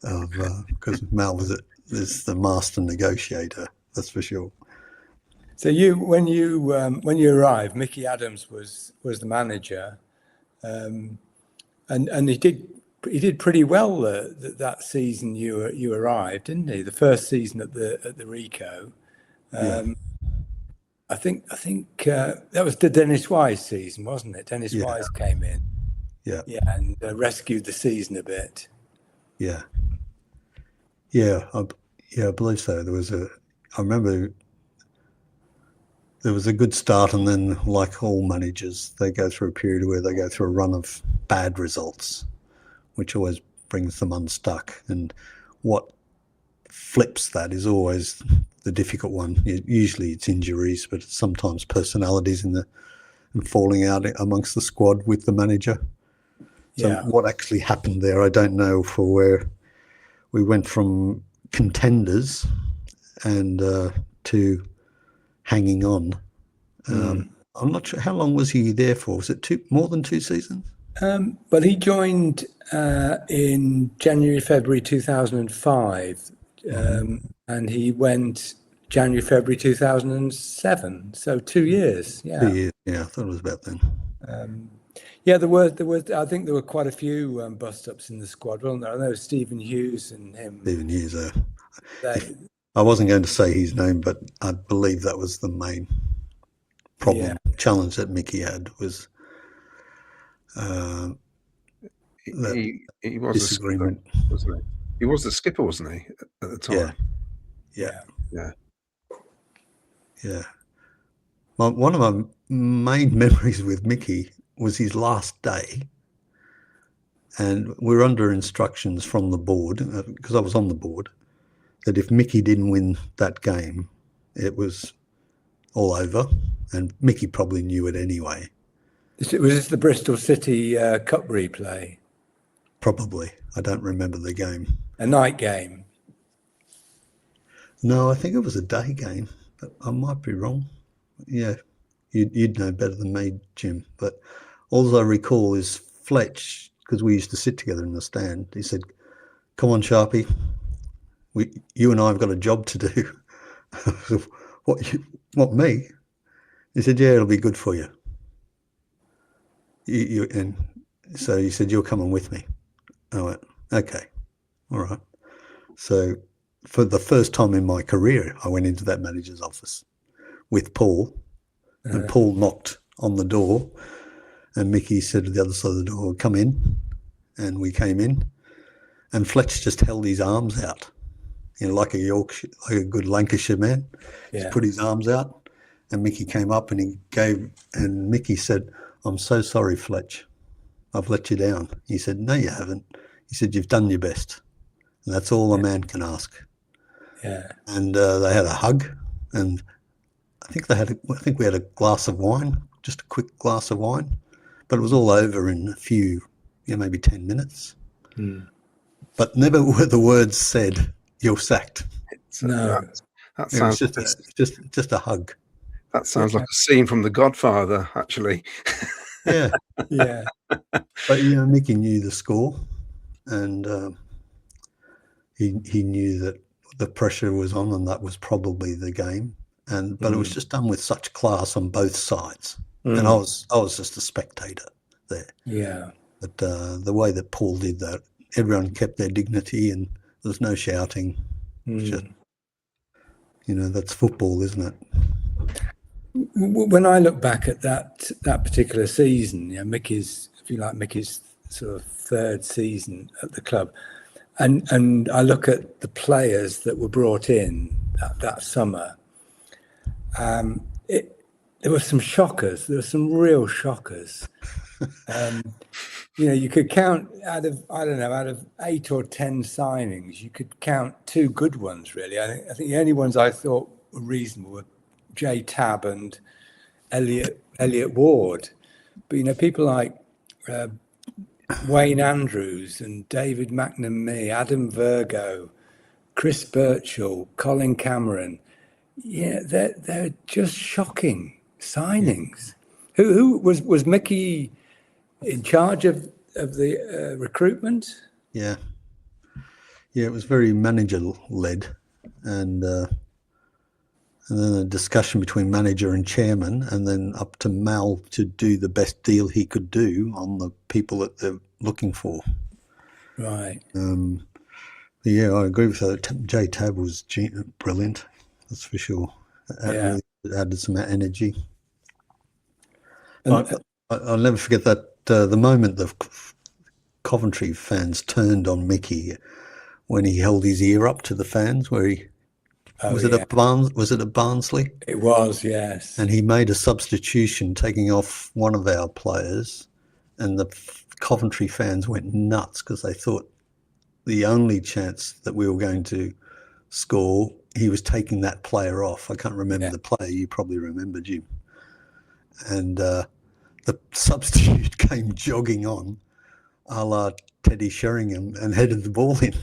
because Mal is the master negotiator, that's for sure. So when you arrived, Mickey Adams was the manager, and he did pretty well that season you arrived, didn't he? The first season at the Rico. I think that was the Dennis Wise season, wasn't it? Dennis Wise came in. Yeah, and rescued the season a bit. I believe so. I remember there was a good start, and then, like all managers, they go through a period where they go through a run of bad results, which always brings them unstuck. And what flips that is always the difficult one. Usually it's injuries, but it's sometimes personalities and falling out amongst the squad with the manager. So what actually happened there, I don't know, for where we went from contenders and to hanging on. I'm not sure, how long was he there for? Was it more than 2 seasons? But he joined in January, February 2005, and he went January, February 2007. So 2 years. 2 years. Yeah, I thought it was about then. There was. I think there were quite a few bust-ups in the squad, wasn't there? I know Stephen Hughes and him. Stephen Hughes. I wasn't going to say his name, but I believe that was the main problem, challenge that Mickey had was he was disagreement. A skipper, wasn't he? He was the skipper, wasn't he, at the time? Yeah. One of my main memories with Mickey was his last day, and we're under instructions from the board, because I was on the board, that if Mickey didn't win that game, it was all over, and Mickey probably knew it anyway. Was this the Bristol City Cup replay? Probably. I don't remember the game. A night game? No, I think it was a day game, but I might be wrong. Yeah, you'd know better than me, Jim. But all I recall is Fletch, because we used to sit together in the stand. He said, "Come on, Sharpie, you and I have got a job to do." What, me? He said, "Yeah, it'll be good for you." And so he said, "You're coming with me." I went, "Okay, all right." So for the first time in my career, I went into that manager's office with Paul, and Paul knocked on the door, and Mickey said to the other side of the door, "Come in." And we came in, and Fletch just held his arms out, like a Yorkshire, like a good Lancashire man. He put his arms out, and Mickey came up and and Mickey said, "I'm so sorry, Fletch. I've let you down." He said, "No, you haven't." He said, "You've done your best." And that's all a man can ask. Yeah. And they had a hug, and I think we had a glass of wine, just a quick glass of wine, but it was all over in a few, maybe 10 minutes. But never were the words said, "You're sacked." So No. that It was sounds just a hug. that sounds like a scene from The Godfather, actually. Yeah, Yeah. but Mickey knew the score, and he knew that the pressure was on, and that was probably the game. But it was just done with such class on both sides, and I was just a spectator there. Yeah. But the way that Paul did that, everyone kept their dignity, and there was no shouting. Just, that's football, isn't it? When I look back at that particular season, Mickey's, if you like, Mickey's sort of third season at the club, and I look at the players that were brought in that summer, there were some shockers. There were some real shockers. You could count out of 8 or 10 signings, you could count 2 good ones, really. I think the only ones I thought were reasonable were J Tab and Elliot Ward. But people like Wayne Andrews and David McNamee, Adam Virgo, Chris Birchall, Colin Cameron. Yeah, they're just shocking signings. Who was Mickey in charge of the recruitment? Yeah, it was very manager led, and then a discussion between manager and chairman, and then up to Mal to do the best deal he could do on the people that they're looking for. Right. Yeah, I agree with that. J Tab was brilliant, that's for sure. Really added some energy. I'll never forget that the moment the Coventry fans turned on Mickey when he held his ear up to the fans, where he was it at Barnsley? It was, yes. And he made a substitution, taking off one of our players, and the Coventry fans went nuts because they thought the only chance that we were going to score, he was taking that player off. I can't remember the player. You probably remember, Jim. And the substitute came jogging on, a la Teddy Sheringham, and headed the ball in.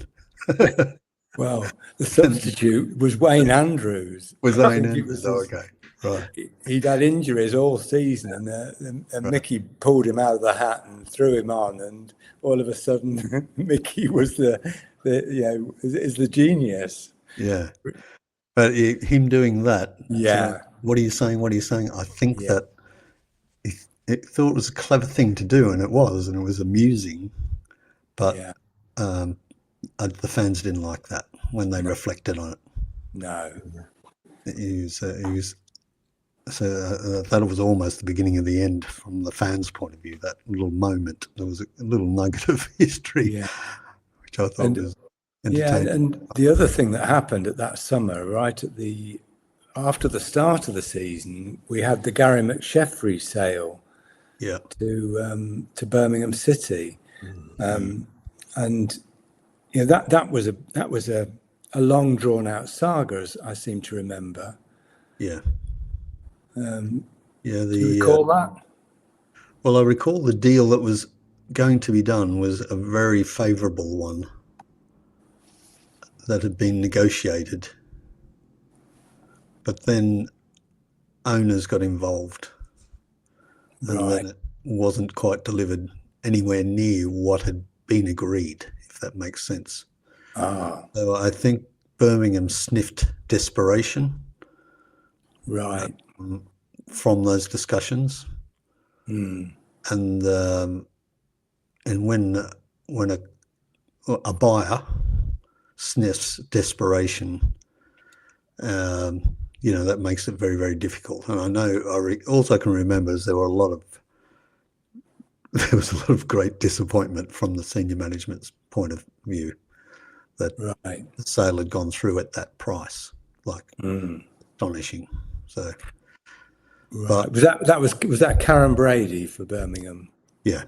Well, the substitute was Wayne Andrews. Okay, right. He'd had injuries all season, and Mickey pulled him out of the hat and threw him on, and all of a sudden, Mickey was the genius. Yeah, but him doing that. Yeah. What are you saying? What are you saying? I think that it thought it was a clever thing to do, and it was amusing, but the fans didn't like that when they reflected on it. No. He was so that was almost the beginning of the end from the fans' point of view. That little moment, there was a little nugget of history, which I thought was entertaining. Yeah, and the other thing that happened at that summer, right after the start of the season, we had the Gary McSheffrey sale to Birmingham City, and that was a long drawn out saga, as I seem to remember. Yeah. Do you recall that? Well, I recall the deal that was going to be done was a very favourable one that had been negotiated, but then owners got involved, and then it wasn't quite delivered anywhere near what had been agreed, if that makes sense. So I think Birmingham sniffed desperation from those discussions, and when a buyer sniffs desperation, that makes it very, very difficult. And I know also can remember there was a lot of great disappointment from the senior management's point of view that the sale had gone through at that price, astonishing. So, but was that Karen Brady for Birmingham? Yeah.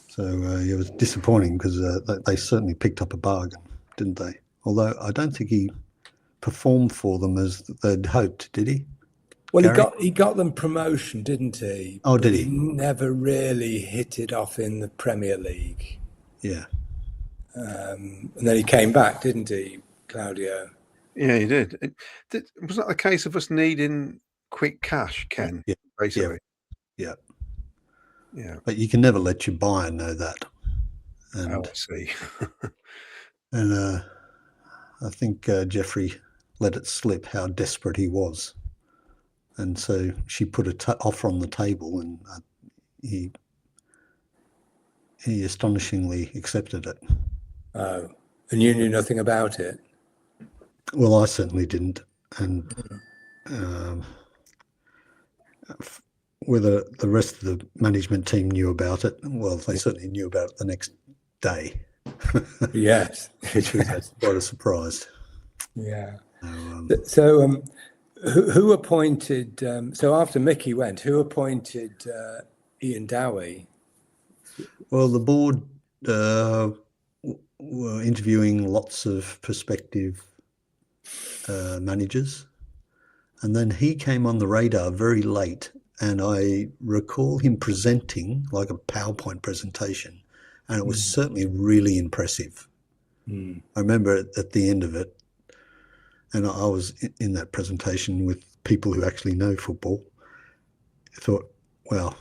So it was disappointing because they certainly picked up a bargain. didn't they? Although I don't think he performed for them as they'd hoped, did he? Well, Gary? he got them promotion, didn't he? Oh, But did he? never really hit it off in the Premier League. Yeah. And then he came back, didn't he, Claudio? Yeah, he did. Was that the case of us needing quick cash, Ken? Yeah. Basically. Yeah. Yeah. But you can never let your buyer know that. And, Oh, I see. and I think Jeffrey let it slip how desperate he was. And so she put an offer on the table, and he astonishingly accepted it. Oh, and you knew nothing about it? Well, I certainly didn't. And whether the rest of the management team knew about it, well, they certainly knew about it the next day. Yes. Which was quite a surprise. Yeah. So who appointed, so after Mickey went, who appointed Ian Dowie? Well, the board were interviewing lots of prospective managers, and then he came on the radar very late, and I recall him presenting like a PowerPoint presentation, and it was certainly really impressive. I remember at the end of it, and I was in that presentation with people who actually know football. I thought, well,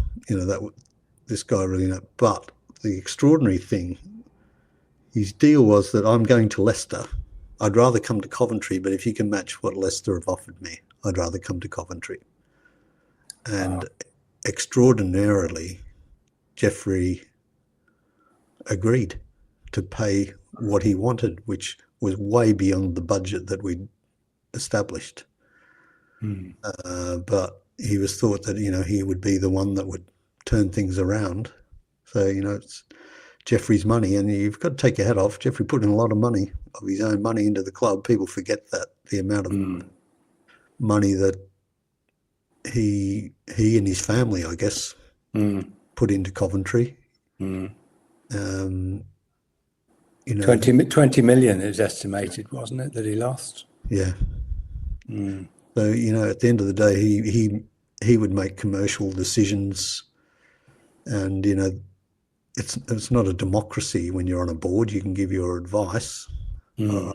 this guy really knows. But the extraordinary thing, his deal was that I'm going to Leicester. I'd rather come to Coventry, but if you can match what Leicester have offered me, I'd rather come to Coventry. And extraordinarily, Jeffrey agreed to pay what he wanted, which was way beyond the budget that we'd established. But he was thought that, he would be the one that would turn things around. So, it's Jeffrey's money, and you've got to take your hat off. Jeffrey put in a lot of money, of his own money, into the club. People forget that, the amount of money that he and his family, I guess, put into Coventry. 20 million is estimated, wasn't it, that he lost? Yeah. So, at the end of the day, he would make commercial decisions, and, it's not a democracy when you're on a board. You can give your advice. I'm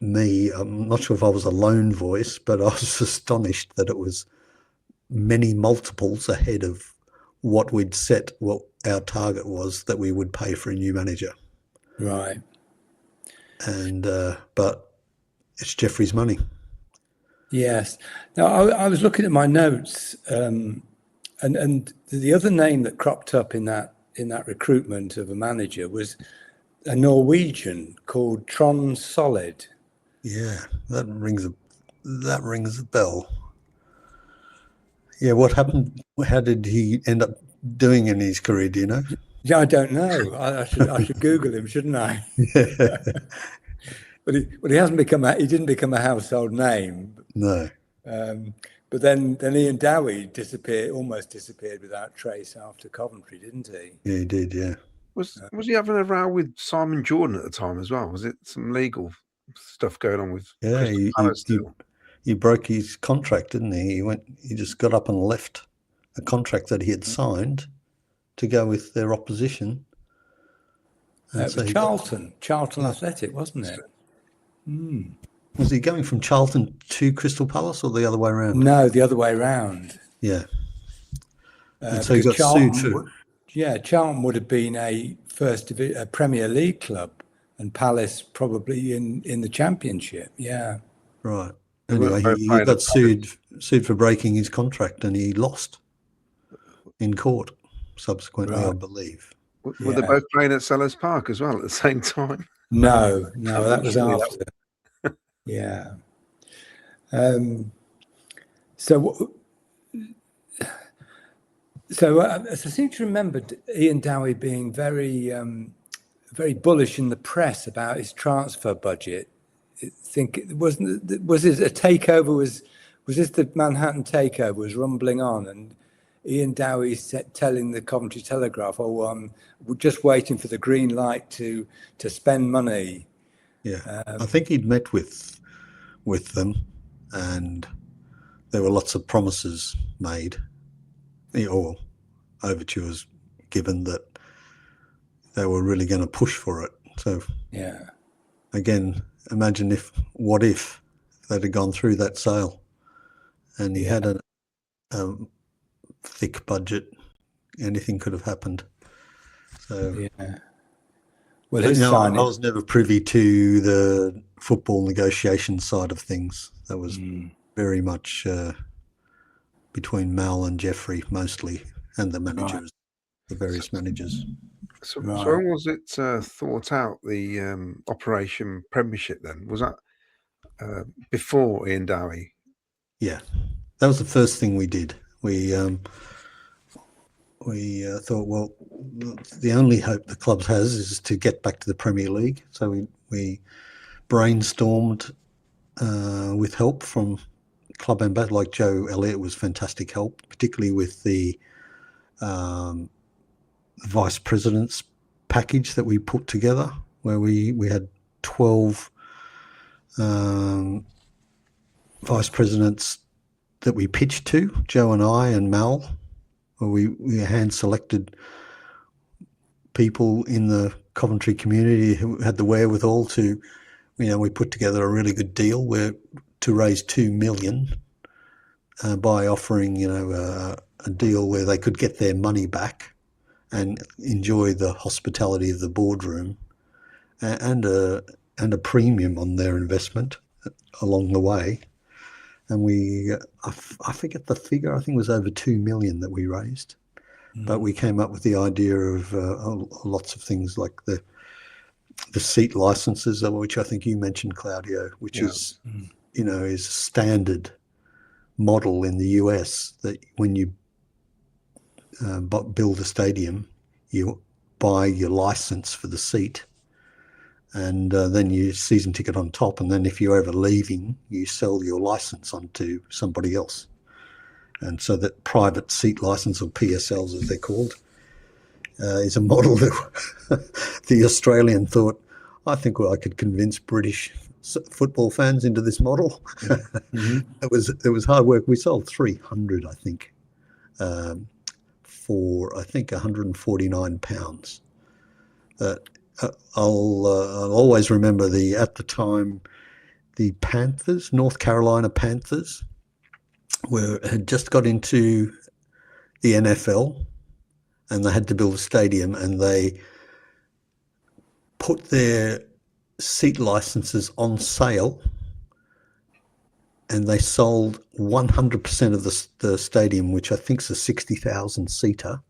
not sure if I was a lone voice, but I was astonished that it was many multiples ahead of what we'd set, what our target was that we would pay for a new manager. Right. And but it's Jeffrey's money. Yes. Now I was looking at my notes, and the other name that cropped up in that recruitment of a manager was a Norwegian called Trond Solid. Yeah, that rings a bell. Yeah, what happened? How did he end up doing in his career? Do you know? Yeah, I don't know. I should Google him, shouldn't I? Yeah. But he hasn't become he didn't become a household name. No. But then Ian Dowie almost disappeared without trace after Coventry, didn't he? Yeah, he did. Yeah. Was he having a row with Simon Jordan at the time as well? Was it some legal stuff going on with? Yeah, he broke his contract, didn't he? He just got up and left a contract that he had signed to go with their opposition. It was Charlton Athletic, wasn't it? Was he going from Charlton to Crystal Palace, or the other way around? No, the other way around. Yeah. And so he got sued for. Yeah, Charlton would have been a Premier League club, and Palace probably in the Championship. Yeah. Right. Anyway, he got sued for breaking his contract, and he lost in court subsequently, right. I believe. Were they both playing at Sellers Park as well at the same time? No, that was after. Yeah. So I seem to remember Ian Dowie being very, very bullish in the press about his transfer budget. I think was it a takeover? Was this the Manhattan takeover was rumbling on, and Ian Dowie telling the Coventry Telegraph, we're just waiting for the green light to spend money. Yeah, I think he'd met with them, and there were lots of promises made, or overtures given that they were really going to push for it. So yeah, again, imagine what if they'd have gone through that sale, and he had a thick budget, anything could have happened. So yeah. Well, but, his I signing. was never privy to the football negotiation side of things. That was very much between Mal and Jeffrey mostly, and the managers, the various managers. So, Right. so when was it thought out, the Operation Premiership then? Was that before Ian Dowie? Yeah, that was the first thing we did. We thought, well, the only hope the club has is to get back to the Premier League. So we brainstormed with help from club ambassadors, like Joe Elliott was fantastic help, particularly with the vice president's package that we put together, where we had 12 vice presidents that we pitched to, Joe and I and Mal, where we hand selected people in the Coventry community who had the wherewithal to, we put together a really good deal to raise $2 million by offering, a deal where they could get their money back and enjoy the hospitality of the boardroom and a premium on their investment along the way. And I forget the figure, I think it was over 2 million that we raised. But we came up with the idea of lots of things like the seat licenses, which I think you mentioned, Claudio, which is, is a standard model in the US, that when you build a stadium, you buy your license for the seat, and then your season ticket on top. And then if you're ever leaving, you sell your license onto somebody else. And so that private seat license, or PSLs as they're called, is a model that the Australian thought, I think I could convince British football fans into this model. It was hard work. We sold 300, I think, for £149. I'll always remember at the time, the Panthers, North Carolina Panthers, had just got into the NFL, and they had to build a stadium, and they put their seat licenses on sale, and they sold 100% of the stadium, which I think is a 60,000 seater.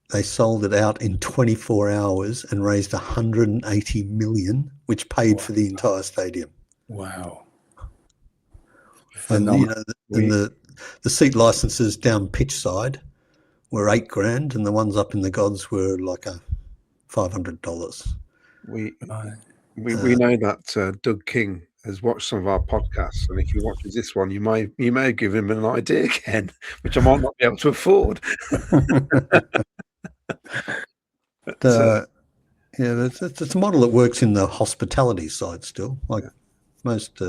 They sold it out in 24 hours and raised 180 million, which paid for the entire stadium. Wow. And the seat licenses down pitch side were $8,000, and the ones up in the gods were like $500. We know that Doug King has watched some of our podcasts, and if he watches this one, you may give him an idea again, which I might not be able to afford. It's a model that works in the hospitality side still. Like most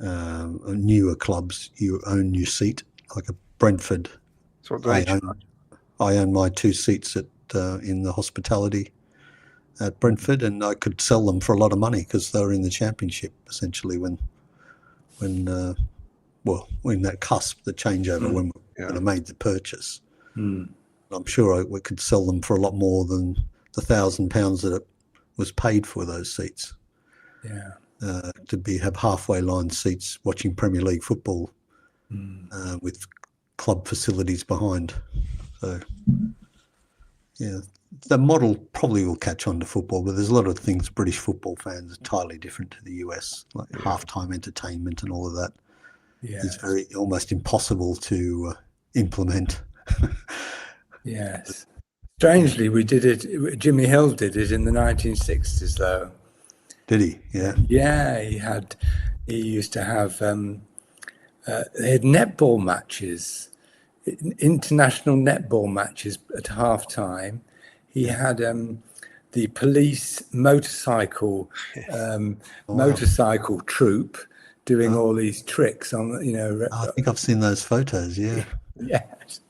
newer clubs, you own your seat. Like a Brentford, So what do they charge? I own my 2 seats in the hospitality at Brentford, and I could sell them for a lot of money because they were in the championship essentially when that cusp, the changeover, when I made the purchase. I'm sure we could sell them for a lot more than the £1,000 that it was paid for those seats. Yeah. To have halfway line seats watching Premier League football with club facilities behind. So, the model probably will catch on to football, but there's a lot of things British football fans are entirely different to the US, like halftime entertainment and all of that. Yeah. It's almost impossible to implement. Yes. Strangely, we did it. Jimmy Hill did it in the 1960s, though. Did he? Yeah. Yeah, he used to have. They had netball matches international netball matches at half time. He had the police motorcycle motorcycle troop doing all these tricks on, you know. I think I've seen those photos. Yeah. Yes.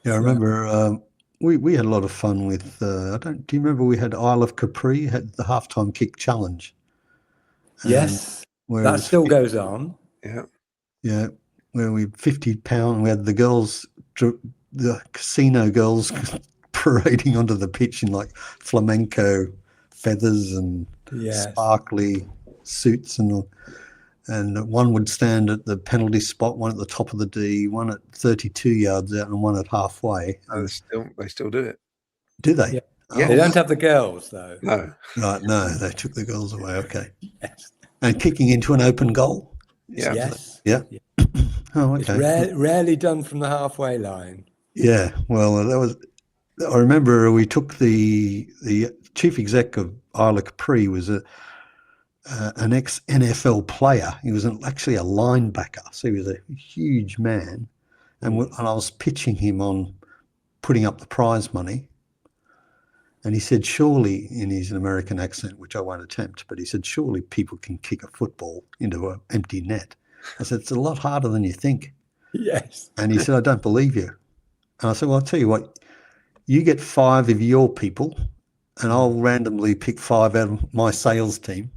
Yeah, I remember we had a lot of fun with. Do you remember we had Isle of Capri had the halftime kick challenge? Yes, where that still goes on. Yeah. Yeah, where we £50. We had the girls, the casino girls, parading onto the pitch in like flamenco feathers and sparkly suits, and one would stand at the penalty spot, one at the top of the D, one at 32 yards out, and one at halfway. Oh, they still do it. Do they? Yeah. Yes. They don't have the girls though. No. Right, no, they took the girls away. Okay. Yes. And kicking into an open goal. Yeah. Yes. Yeah. Oh, It's okay. rarely done from the halfway line. Yeah. Well, that was. I remember we took the chief exec of Isle of Capri was an ex-NFL player. He was actually a linebacker, so he was a huge man. And I was pitching him on putting up the prize money. And he said, surely, in his American accent, which I won't attempt, but he said, surely people can kick a football into an empty net. I said, it's a lot harder than you think. Yes. And he said, I don't believe you. And I said, well, I'll tell you what, you get 5 of your people, and I'll randomly pick 5 out of my sales team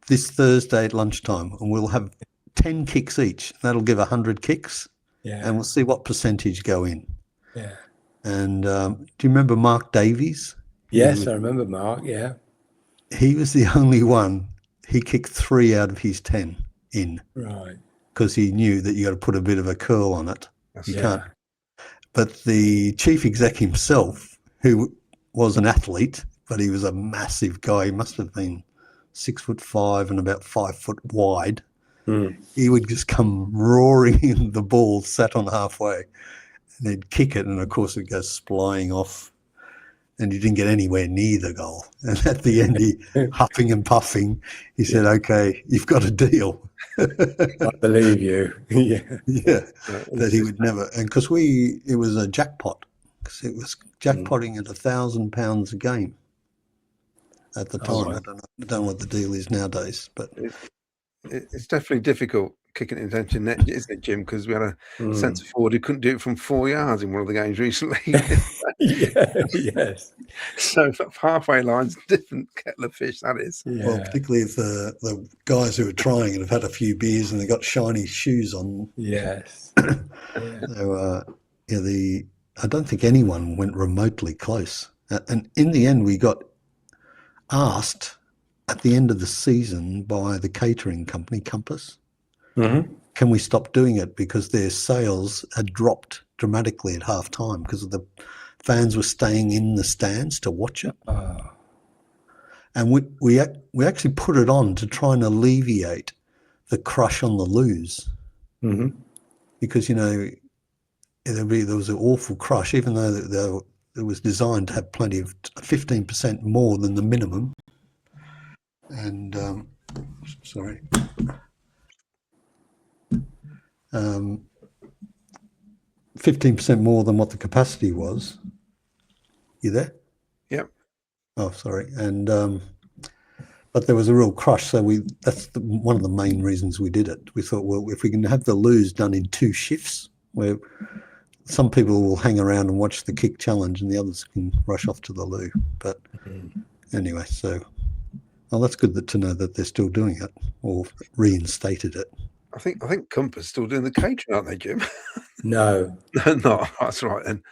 this Thursday at lunchtime, and we'll have 10 kicks each. That'll give 100 kicks, and we'll see what percentage go in. Yeah. And do you remember Mark Davies? Yes, I remember Mark, yeah. He was the only one. He kicked 3 out of his 10 in. Right. Because he knew that you got to put a bit of a curl on it. You can't. But the chief exec himself, who was an athlete, but he was a massive guy. He must have been 6'5" and about 5 foot wide. He would just come roaring in, the ball sat on halfway, and he'd kick it, and of course it goes splaying off. And he didn't get anywhere near the goal. And at the end, he huffing and puffing, he said, okay, you've got a deal. I believe you. Yeah. That he would never, and because it was a jackpot, because it was jackpotting at £1,000 a game at the time. Right. I don't know what the deal is nowadays, but it's definitely difficult kicking it into empty net, isn't it, Jim? Because we had a centre forward who couldn't do it from 4 yards in one of the games recently. Yes. So halfway line's different kettle of fish, that is. Yeah. Well, particularly if the guys who are trying it have had a few beers and they've got shiny shoes on. Yes. So I don't think anyone went remotely close. And in the end, we got asked at the end of the season by the catering company, Compass, can we stop doing it, because their sales had dropped dramatically at half time because of the fans were staying in the stands to watch it. And we actually put it on to try and alleviate the crush on the lose, because there was an awful crush, even though it was designed to have plenty of 15% more than the minimum. And 15% more than what the capacity was. You there? Yep. Oh, sorry. And but there was a real crush, so that's one of the main reasons we did it. We thought, well, if we can have the lose done in 2 shifts, where some people will hang around and watch the kick challenge and the others can rush off to the loo. But anyway, so that's good to know that they're still doing it or reinstated it. I think Compass still doing the catering, aren't they, Jim? No. No, that's right then.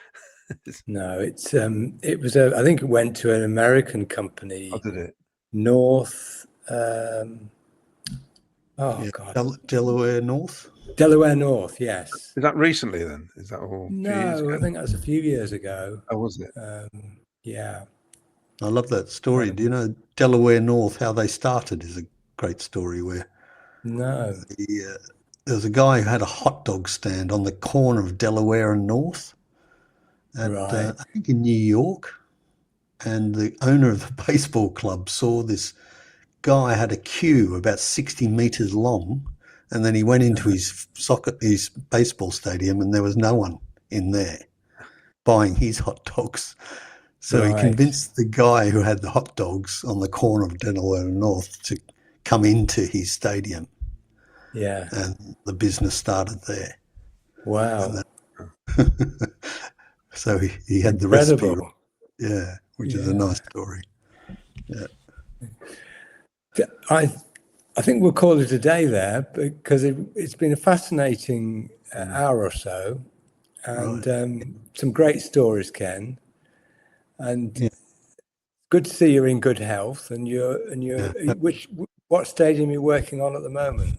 No, it was I think it went to an American company. Oh, did it? North. Delaware North. Delaware North, yes. Is that recently then? Is that all? No, I think that was a few years ago. Oh, was it? Yeah. I love that story. Do you know Delaware North, how they started is a great story where there was a guy who had a hot dog stand on the corner of Delaware and North, I think in New York. And the owner of the baseball club saw this guy had a queue about 60 meters long And then he went into his baseball stadium, and there was no one in there buying his hot dogs. So he convinced the guy who had the hot dogs on the corner of Delaware and North to come into his stadium. Yeah. And the business started there. Wow. So he had Incredible. the recipe. Yeah, which is a nice story. Yeah. I think we'll call it a day there, because it's been a fascinating hour or so, and some great stories, Ken. And good to see you're in good health. And what stadium are you working on at the moment?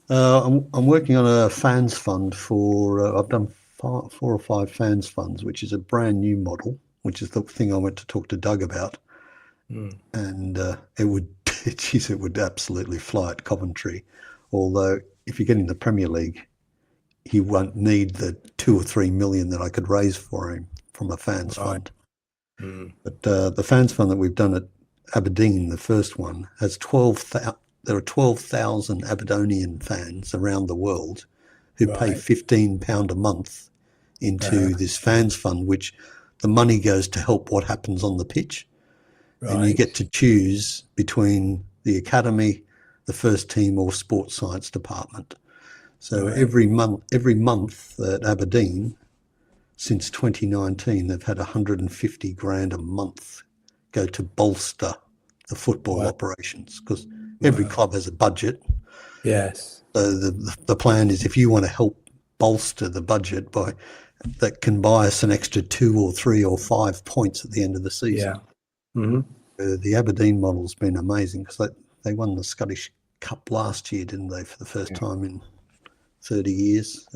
I'm working on a fans fund for. I've done 4 or 5 fans funds, which is a brand new model, which is the thing I went to talk to Doug about. And it would absolutely fly at Coventry. Although if you get in the Premier League, he won't need the 2 or 3 million that I could raise for him from a fans fund. But the fans fund that we've done at Aberdeen, the first one, has 12,000. There are 12,000 Aberdonian fans around the world who pay £15 a month into this fans fund, which the money goes to help what happens on the pitch. And you get to choose between the academy, the first team, or sports science department. So every month at Aberdeen, since 2019, they've had 150 grand a month go to bolster the football operations, because every club has a budget. Yes. So the plan is, if you want to help bolster the budget, that can buy us an extra 2 or 3 or 5 points at the end of the season. The Aberdeen model's been amazing, because they won the Scottish Cup last year, didn't they, for the first time in 30 years?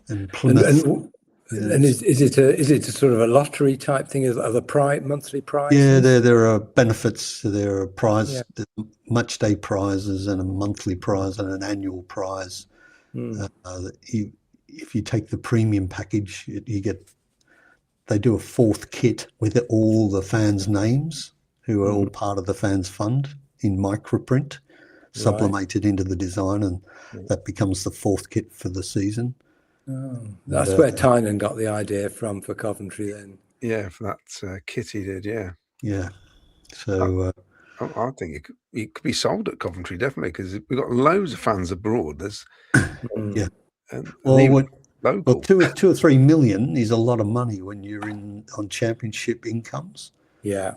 And Plymouth. And is it a sort of a lottery type thing? Are the monthly prizes? Yeah, there are benefits. There are prizes, match day prizes, and a monthly prize and an annual prize. If you take the premium package, they do a 4th kit with all the fans' names, who are all part of the fans fund, in microprint, sublimated into the design, and that becomes the 4th kit for the season. That's where Tynan got the idea from for Coventry then. Yeah, for that kit he did, yeah. Yeah. So I think it could be sold at Coventry, definitely, because we've got loads of fans abroad. There's local. 2 or 3 million is a lot of money when you're on championship incomes. Yeah.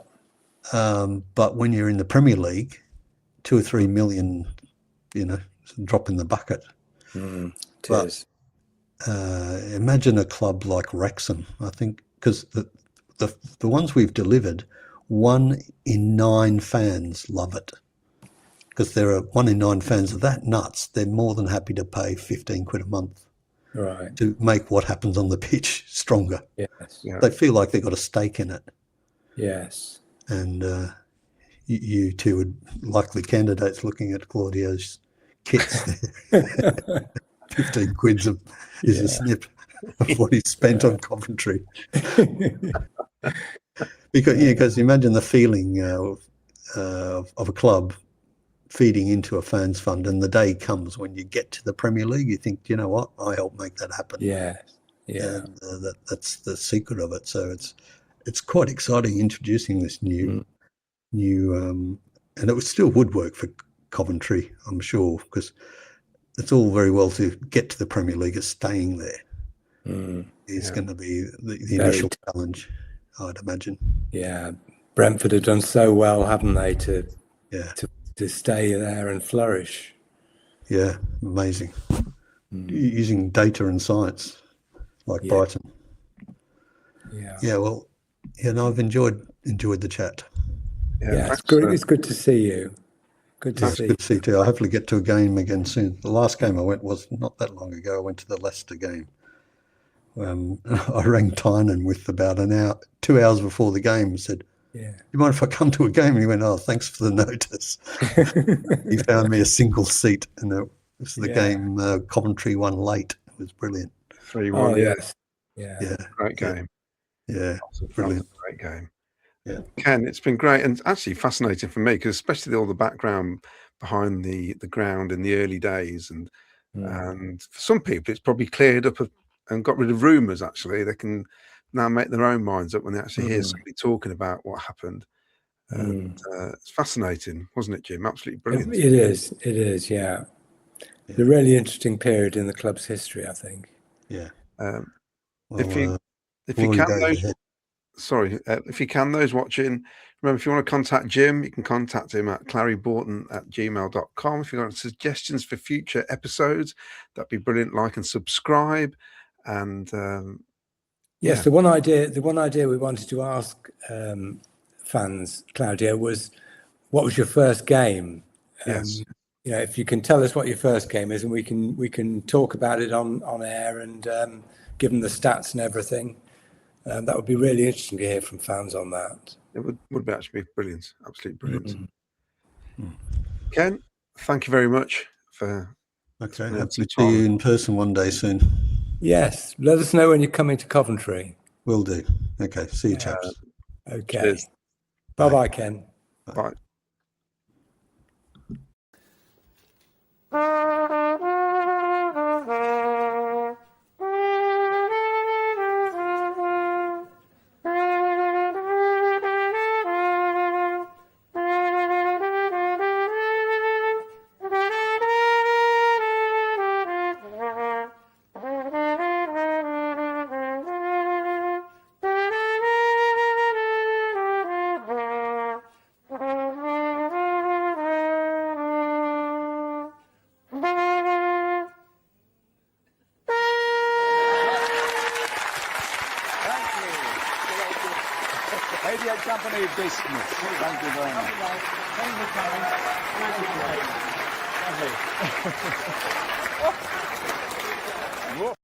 But when you're in the Premier League, 2 or 3 million, it's a drop in the bucket. It is. Imagine a club like Wrexham, I think, because the ones we've delivered, 1 in 9 fans love it, because there are 1 in 9 fans are that nuts. They're more than happy to pay 15 quid a month to make what happens on the pitch stronger. Yes. Yeah. They feel like they've got a stake in it. Yes. And you two would likely candidates looking at Claudio's kits. 15 quids is a snip of what he spent on Coventry. Because imagine the feeling of a club feeding into a fans fund, and the day comes when you get to the Premier League, you think, you know what, I helped make that happen. Yeah. And that's the secret of it. So it's quite exciting introducing this new and it still would work for Coventry, I'm sure, because it's all very well to get to the Premier League. As staying there is going to be the initial challenge, I'd imagine. Yeah, Brentford have done so well, haven't they, to stay there and flourish. Yeah, amazing. Using data and science, like Brighton. Yeah. Well, I've enjoyed the chat. Yeah, it's good. It's good to see you. Good to see you too. I hopefully get to a game again soon. The last game I went was not that long ago. I went to the Leicester game. I rang Tynan with about 2 hours before the game and said, "You mind if I come to a game?" And he went, "Oh, thanks for the notice." He found me a single seat, and it was the game Coventry won late. It was brilliant. 3-1. Oh, yes. Yeah. Great game. Yeah. Brilliant. Great game. Yeah. Ken, it's been great and actually fascinating for me, because especially all the background behind the ground in the early days, and for some people it's probably cleared up and got rid of rumours. Actually, they can now make their own minds up when they actually hear somebody talking about what happened. And it's fascinating, wasn't it, Jim? Absolutely brilliant. It is, yeah. It's a really interesting period in the club's history, I think. Yeah. If you can, those watching, remember, if you want to contact Jim, you can contact him at clarryborton@gmail.com. If you've got suggestions for future episodes, that'd be brilliant. Like and subscribe. And yes, the one idea we wanted to ask fans, Claudio, was, what was your first game? Yes. If you can tell us what your first game is, and we can talk about it on air and give them the stats and everything. That would be really interesting to hear from fans on that. It would be actually be brilliant, absolutely brilliant. Ken, thank you very much for. Okay, hope to see you in person one day soon. Yes, let us know when you're coming to Coventry. Will do. Okay, see you, chaps. Okay. Cheers. Bye, Ken. Bye. Maybe a company business. Thank you very much. Thank you for coming.